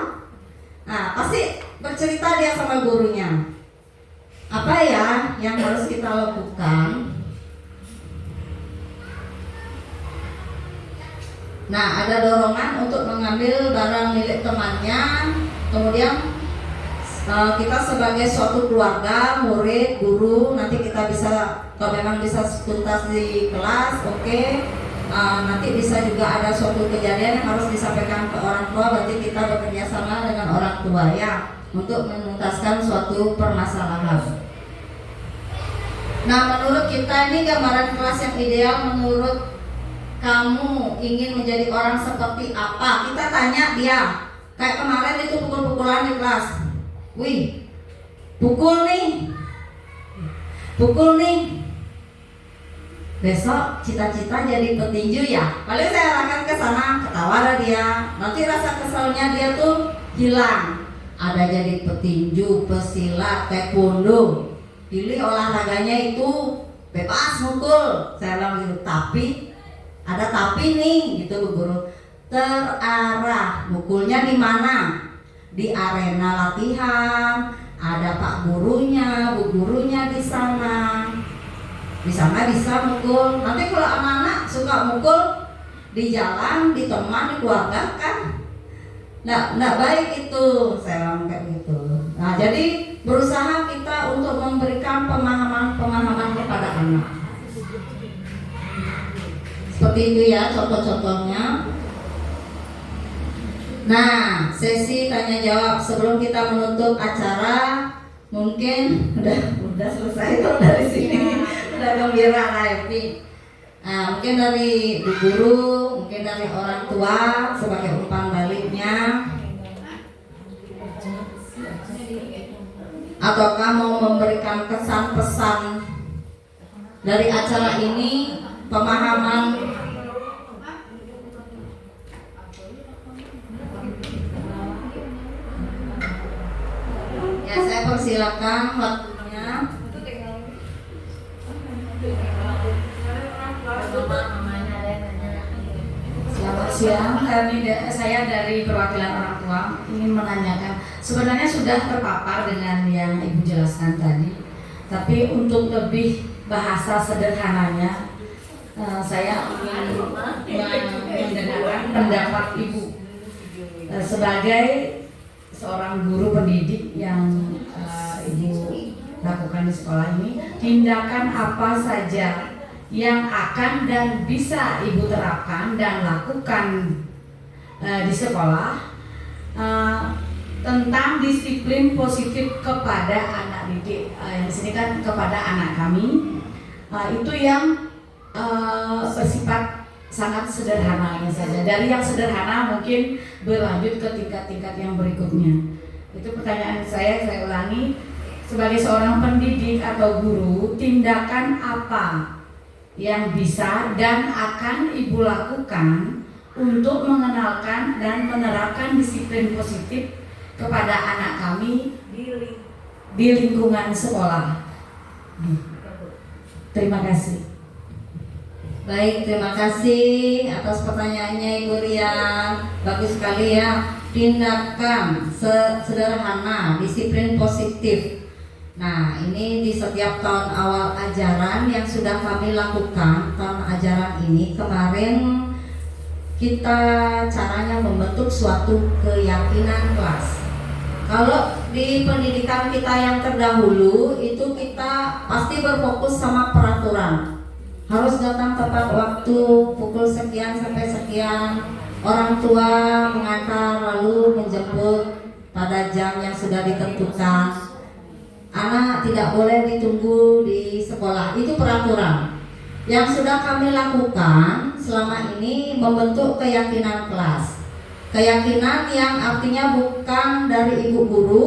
Nah pasti bercerita dia sama gurunya. Apa ya yang harus kita lakukan? Nah, ada dorongan untuk mengambil barang milik temannya. Kemudian kita sebagai suatu keluarga, murid, guru, nanti kita bisa, kalau memang bisa tuntas di kelas, oke. Nanti bisa juga ada suatu kejadian yang harus disampaikan ke orang tua. Berarti kita bekerja sama dengan orang tua ya, untuk menuntaskan suatu permasalahan. Nah, menurut kita ini gambaran kelas yang ideal. Menurut kamu ingin menjadi orang seperti apa? Kita tanya dia. Kayak kemarin itu pukul-pukulan di kelas. Wih, pukul nih. Besok cita-cita jadi petinju ya. Paling saya arahkan ke sana, ketawa ada dia. Nanti rasa keselnya dia tuh hilang. Ada jadi petinju, pesilat, taekwondo. Pilih olahraganya itu bebas mukul. Saya bilang gitu. Ada tapi nih gitu Bu Guru. Terarah, mukulnya di mana? Di arena latihan. Ada Pak gurunya, Bu gurunya di sana. Di sana bisa mukul. Nanti kalau anak-anak suka mukul di jalan, di teman, di keluarga kan nggak baik itu. Saya bilang kayak gitu. Nah jadi berusaha kita untuk memberikan pemahaman kepada anak. Seperti itu ya contoh-contohnya. Nah, sesi tanya jawab sebelum kita menutup acara. Mungkin udah selesai tuh dari sini. Udah gembira happy. Nah, mungkin dari Bu Guru, mungkin dari orang tua sebagai umpan baliknya. Ataukah mau memberikan kesan pesan dari acara ini, pemahaman. Ya, saya persilakan waktunya. Selamat siang, saya dari perwakilan orang tua ingin menanyakan. Sebenarnya sudah terpapar dengan yang Ibu jelaskan tadi, tapi untuk lebih bahasa sederhananya, saya ingin mendengarkan pendapat Ibu sebagai seorang guru pendidik yang Ibu lakukan di sekolah ini. Tindakan apa saja yang akan dan bisa Ibu terapkan dan lakukan di sekolah tentang disiplin positif kepada anak didik. Di sini kan kepada anak kami, itu yang bersifat sangat sederhananya saja. Dari yang sederhana mungkin berlanjut ke tingkat-tingkat yang berikutnya. Itu pertanyaan saya ulangi. Sebagai seorang pendidik atau guru, tindakan apa yang bisa dan akan Ibu lakukan untuk mengenalkan dan menerapkan disiplin positif kepada anak kami Dili. di lingkungan sekolah. Terima kasih. Baik, terima kasih atas pertanyaannya Ibu Rian. Bagus sekali ya. Tindakan sederhana, disiplin positif. Nah, ini di setiap tahun awal ajaran yang sudah kami lakukan tahun ajaran ini kemarin, kita caranya membentuk suatu keyakinan kelas. Kalau di pendidikan kita yang terdahulu itu kita pasti berfokus sama peraturan. Harus datang tepat waktu, pukul sekian sampai sekian, orang tua mengantar lalu menjemput pada jam yang sudah ditentukan. Anak tidak boleh ditunggu di sekolah, itu peraturan. Yang sudah kami lakukan selama ini membentuk keyakinan kelas. Keyakinan yang artinya bukan dari ibu guru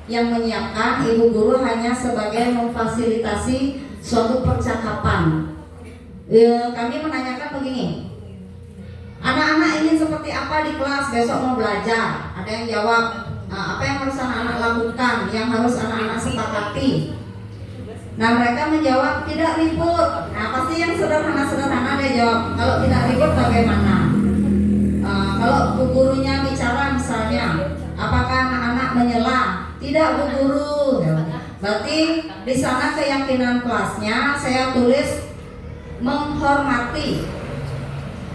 yang menyiapkan, ibu guru hanya sebagai memfasilitasi suatu percakapan. Kami menanyakan begini, anak-anak ingin seperti apa di kelas besok mau belajar? Ada yang jawab, apa yang harus anak-anak lakukan, yang harus anak-anak sepakati. Nah, mereka menjawab tidak ribut. Nah, pasti yang sederhana-sederhana dia jawab. Kalau tidak ribut bagaimana? Kalau bu gurunya bicara misalnya, apakah anak-anak menyela? Tidak, bu guru. Berarti di sana keyakinan kelasnya saya tulis menghormati.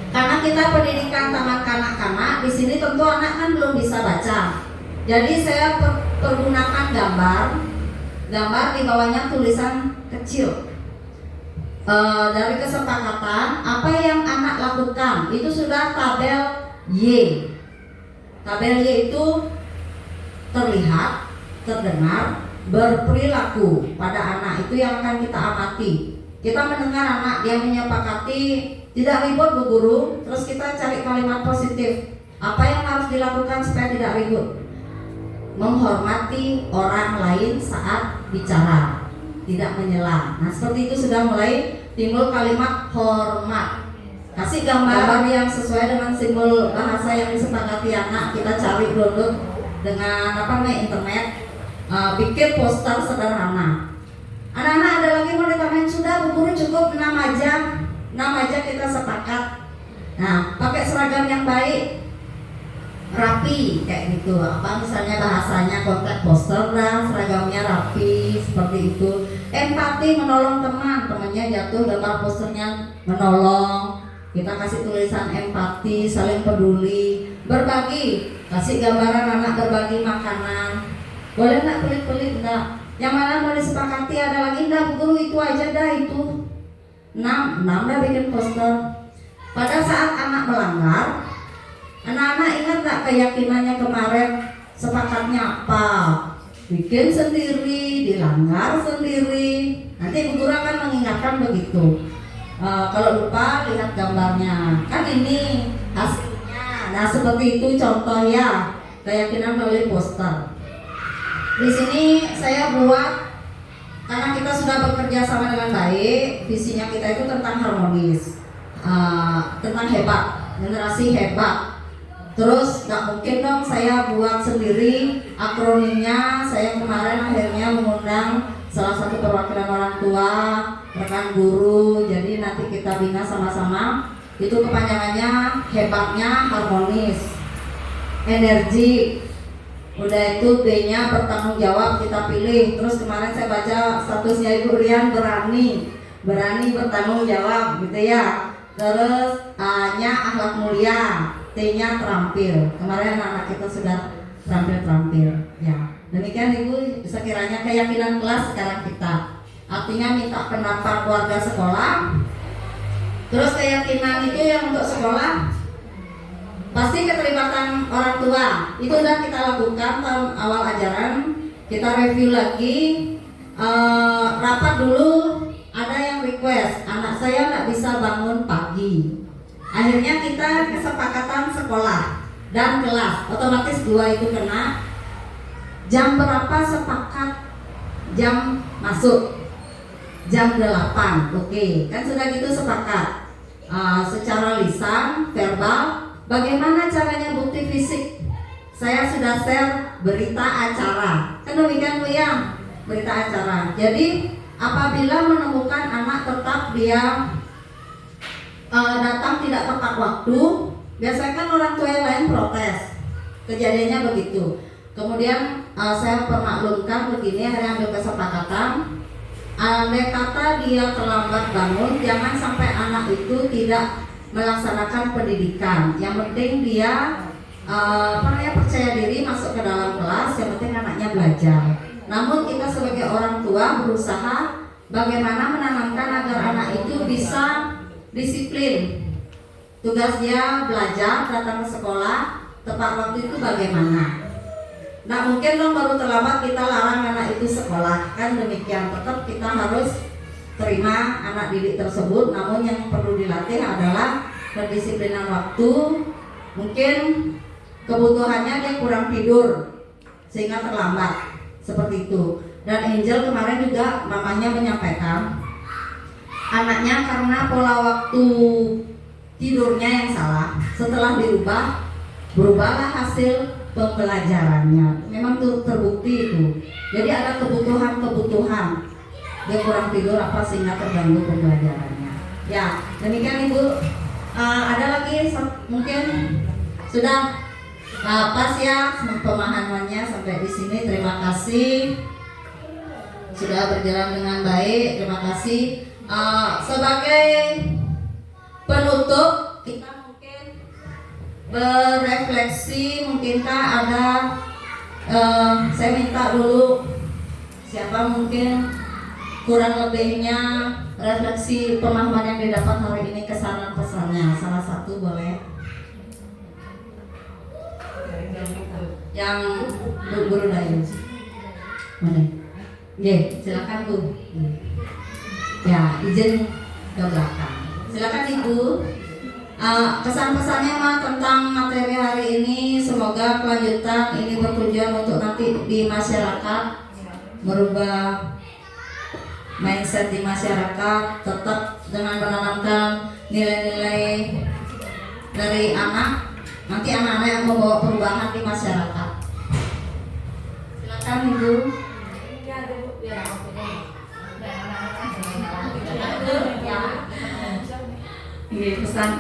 Karena kita pendidikan taman kanak-kanak, di sini tentu anak kan belum bisa baca. Jadi saya pergunakan gambar di bawahnya tulisan kecil. Dari kesepakatan apa yang anak lakukan itu sudah tabel Y. Tabel Y itu terlihat, terdengar, berperilaku pada anak, itu yang akan kita amati. Kita mendengar anak dia menyepakati tidak ribut bu guru, terus kita cari kalimat positif. Apa yang harus dilakukan supaya tidak ribut? Menghormati orang lain saat bicara, tidak menyela. Nah, seperti itu sudah mulai timbul kalimat hormat. Kasih gambar yang sesuai dengan simbol bahasa yang disepakati anak. Kita cari download dengan internet. Bikin poster sederhana. Anak-anak ada lagi mau ditambahin? Sudah bu guru, cukup 6 aja kita sepakat. Nah, pakai seragam yang baik, rapi kayak gitu. Apa misalnya bahasanya kontak poster dan seragamnya rapi seperti itu. Empati, menolong temannya jatuh, gambar posternya menolong. Kita kasih tulisan empati, saling peduli, berbagi. Kasih gambaran anak berbagi makanan. Boleh nggak pelit-pelit? Enggak. Yang mana mau disepakati ada lagi? Enggak bu guru, itu aja dah, itu 6 dah bikin poster. Pada saat anak melanggar, anak-anak ingat nggak keyakinannya kemarin? Sepakatnya apa? Bikin sendiri, dilanggar sendiri. Nanti bu guru akan mengingatkan begitu. Kalau lupa lihat gambarnya. Kan ini hasilnya. Nah, seperti itu contoh ya keyakinan melalui poster. Di sini saya buat, karena kita sudah bekerja sama dengan baik, visinya kita itu tentang harmonis, tentang hebat, generasi hebat. Terus nggak mungkin dong saya buat sendiri akronimnya. Saya kemarin akhirnya mengundang salah satu perwakilan orang tua, rekan guru. Jadi nanti kita bina sama-sama. Itu kepanjangannya hebatnya harmonis, energi. Udah itu B-nya bertanggung jawab kita pilih. Terus kemarin saya baca statusnya Ibu Rian berani bertanggung jawab gitu ya. Terus A-nya akhlak mulia, T-nya terampil. Kemarin anak-anak kita sudah terampil ya. Demikian Ibu, sekiranya keyakinan kelas sekarang kita. Artinya minta pendapat keluarga sekolah. Terus keyakinan itu yang untuk sekolah, pasti keterlibatan orang tua. Itu udah kita lakukan tahun awal ajaran. Kita review lagi, rapat dulu. Ada yang request, anak saya nggak bisa bangun pagi. Akhirnya kita kesepakatan sekolah dan kelas, otomatis 2 itu kena. Jam berapa sepakat jam masuk? Jam 8, oke. Kan sudah gitu sepakat. Secara lisan, verbal. Bagaimana caranya bukti fisik? saya sudah share berita acara. Kan demikian Bu ya, berita acara. Jadi apabila menemukan anak tetap dia datang tidak tepat waktu, biasanya kan orang tua yang lain protes. Kejadiannya begitu. Kemudian saya permaklumkan begini, akhirnya ambil kesepakatan. Andai kata dia terlambat bangun, jangan sampai anak itu tidak melaksanakan pendidikan. Yang penting dia percaya diri masuk ke dalam kelas. Yang penting anaknya belajar. Namun kita sebagai orang tua berusaha bagaimana menanamkan agar anak itu bisa disiplin. Tugas dia belajar, datang ke sekolah, tepat waktu itu bagaimana. Nah mungkin dong baru terlambat kita larang anak itu sekolah, kan demikian. Tetap kita harus terima anak didik tersebut. Namun yang perlu dilatih adalah kedisiplinan waktu. Mungkin kebutuhannya dia kurang tidur sehingga terlambat, seperti itu. Dan Angel kemarin juga mamanya menyampaikan anaknya karena pola waktu tidurnya yang salah, setelah berubahlah hasil pembelajarannya. Memang terbukti itu. Jadi ada kebutuhan dia kurang tidur apa sehingga terganggu pembelajarannya. Ya demikian Ibu. Ada lagi mungkin sudah pas ya pemahamannya sampai di sini. Terima kasih sudah berjalan dengan baik. Terima kasih. Sebagai penutup kita mungkin berefleksi. Mungkinkah ada saya minta dulu siapa mungkin kurang lebihnya refleksi pemahaman yang didapat hari ini, kesan dan pesannya. Salah satu boleh. Yang guru Dayu. Mana? Silakan Bu. Ya, izin ke belakang. Silakan Ibu. Kesan-pesannya mah tentang materi hari ini, semoga kelanjutan ini bertujuan untuk nanti di masyarakat merubah mindset di masyarakat, tetap dengan menanamkan nilai-nilai dari anak, nanti anak-anak yang membawa perubahan di masyarakat. Silakan Ibu.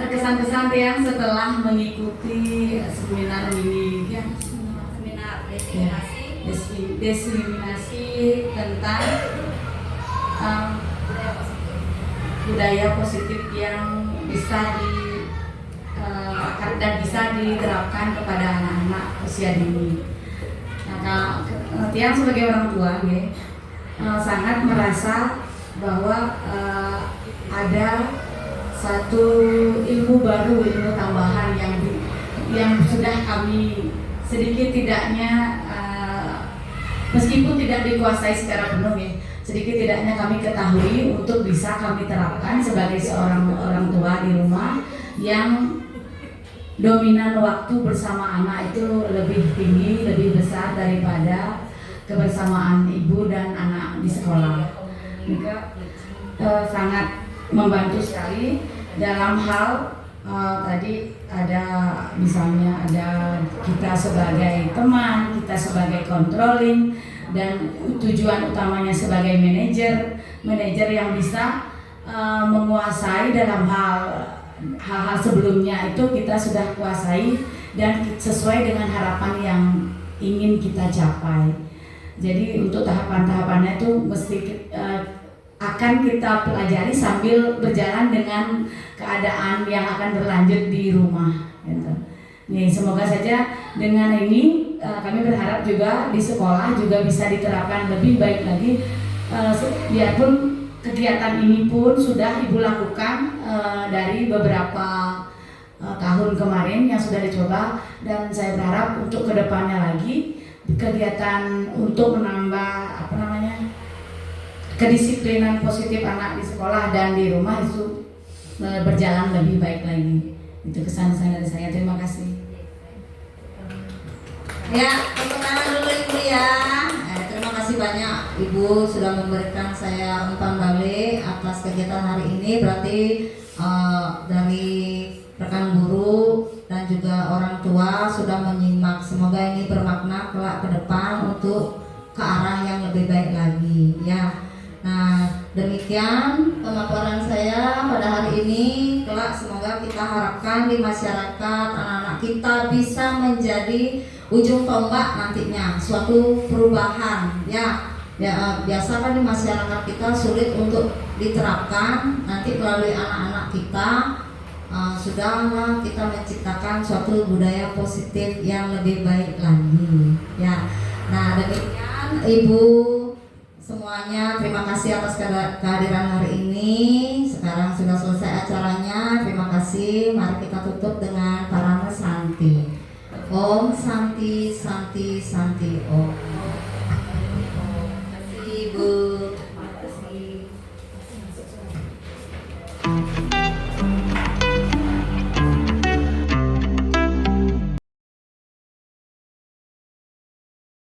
Kesan-kesan yang setelah mengikuti seminar ini ya, Seminar diskriminasi tentang budaya positif yang bisa dan bisa diterapkan kepada anak-anak usia dini. Nah, Tiang sebagai orang tua sangat merasa bahwa ada satu ilmu baru, ilmu tambahan yang sudah kami sedikit tidaknya meskipun tidak dikuasai secara penuh sedikit tidaknya kami ketahui untuk bisa kami terapkan sebagai seorang orang tua di rumah yang dominan waktu bersama anak itu lebih tinggi, lebih besar daripada kebersamaan ibu dan anak di sekolah. Juga sangat membantu sekali dalam hal tadi ada misalnya ada kita sebagai teman, kita sebagai controlling, dan tujuan utamanya sebagai manajer yang bisa menguasai dalam hal-hal sebelumnya itu kita sudah kuasai dan sesuai dengan harapan yang ingin kita capai. Jadi untuk tahapan-tahapannya itu mesti akan kita pelajari sambil berjalan dengan keadaan yang akan berlanjut di rumah. Gitu. Nih, semoga saja dengan ini kami berharap juga di sekolah juga bisa diterapkan lebih baik lagi. Biarpun kegiatan ini pun sudah Ibu lakukan dari beberapa tahun kemarin yang sudah dicoba, dan saya berharap untuk kedepannya lagi kegiatan untuk menambah kedisiplinan positif anak di sekolah dan di rumah itu berjalan lebih baik lagi. Itu kesan dari saya. Terima kasih. Ya, tepuk tangan dulu Ibu ya. Terima kasih banyak Ibu sudah memberikan saya umpan balik atas kegiatan hari ini. Berarti dari rekan guru dan juga orang tua sudah menyinggung menyimak. Semoga ini bermakna kelak ke depan untuk ke arah yang lebih baik lagi ya. Nah, demikian pemaparan saya pada hari ini. Kelak semoga kita harapkan di masyarakat anak-anak kita bisa menjadi ujung tombak nantinya suatu perubahan ya. Ya, biasa kan di masyarakat kita sulit untuk diterapkan, nanti melalui anak-anak kita sudahlah kita menciptakan suatu budaya positif yang lebih baik lagi ya. Nah, demikian Ibu semuanya, terima kasih atas kehadiran hari ini. Sekarang sudah selesai acaranya. Terima kasih. Mari kita tutup dengan Parama Santi. Om Santi Santi Santi Om.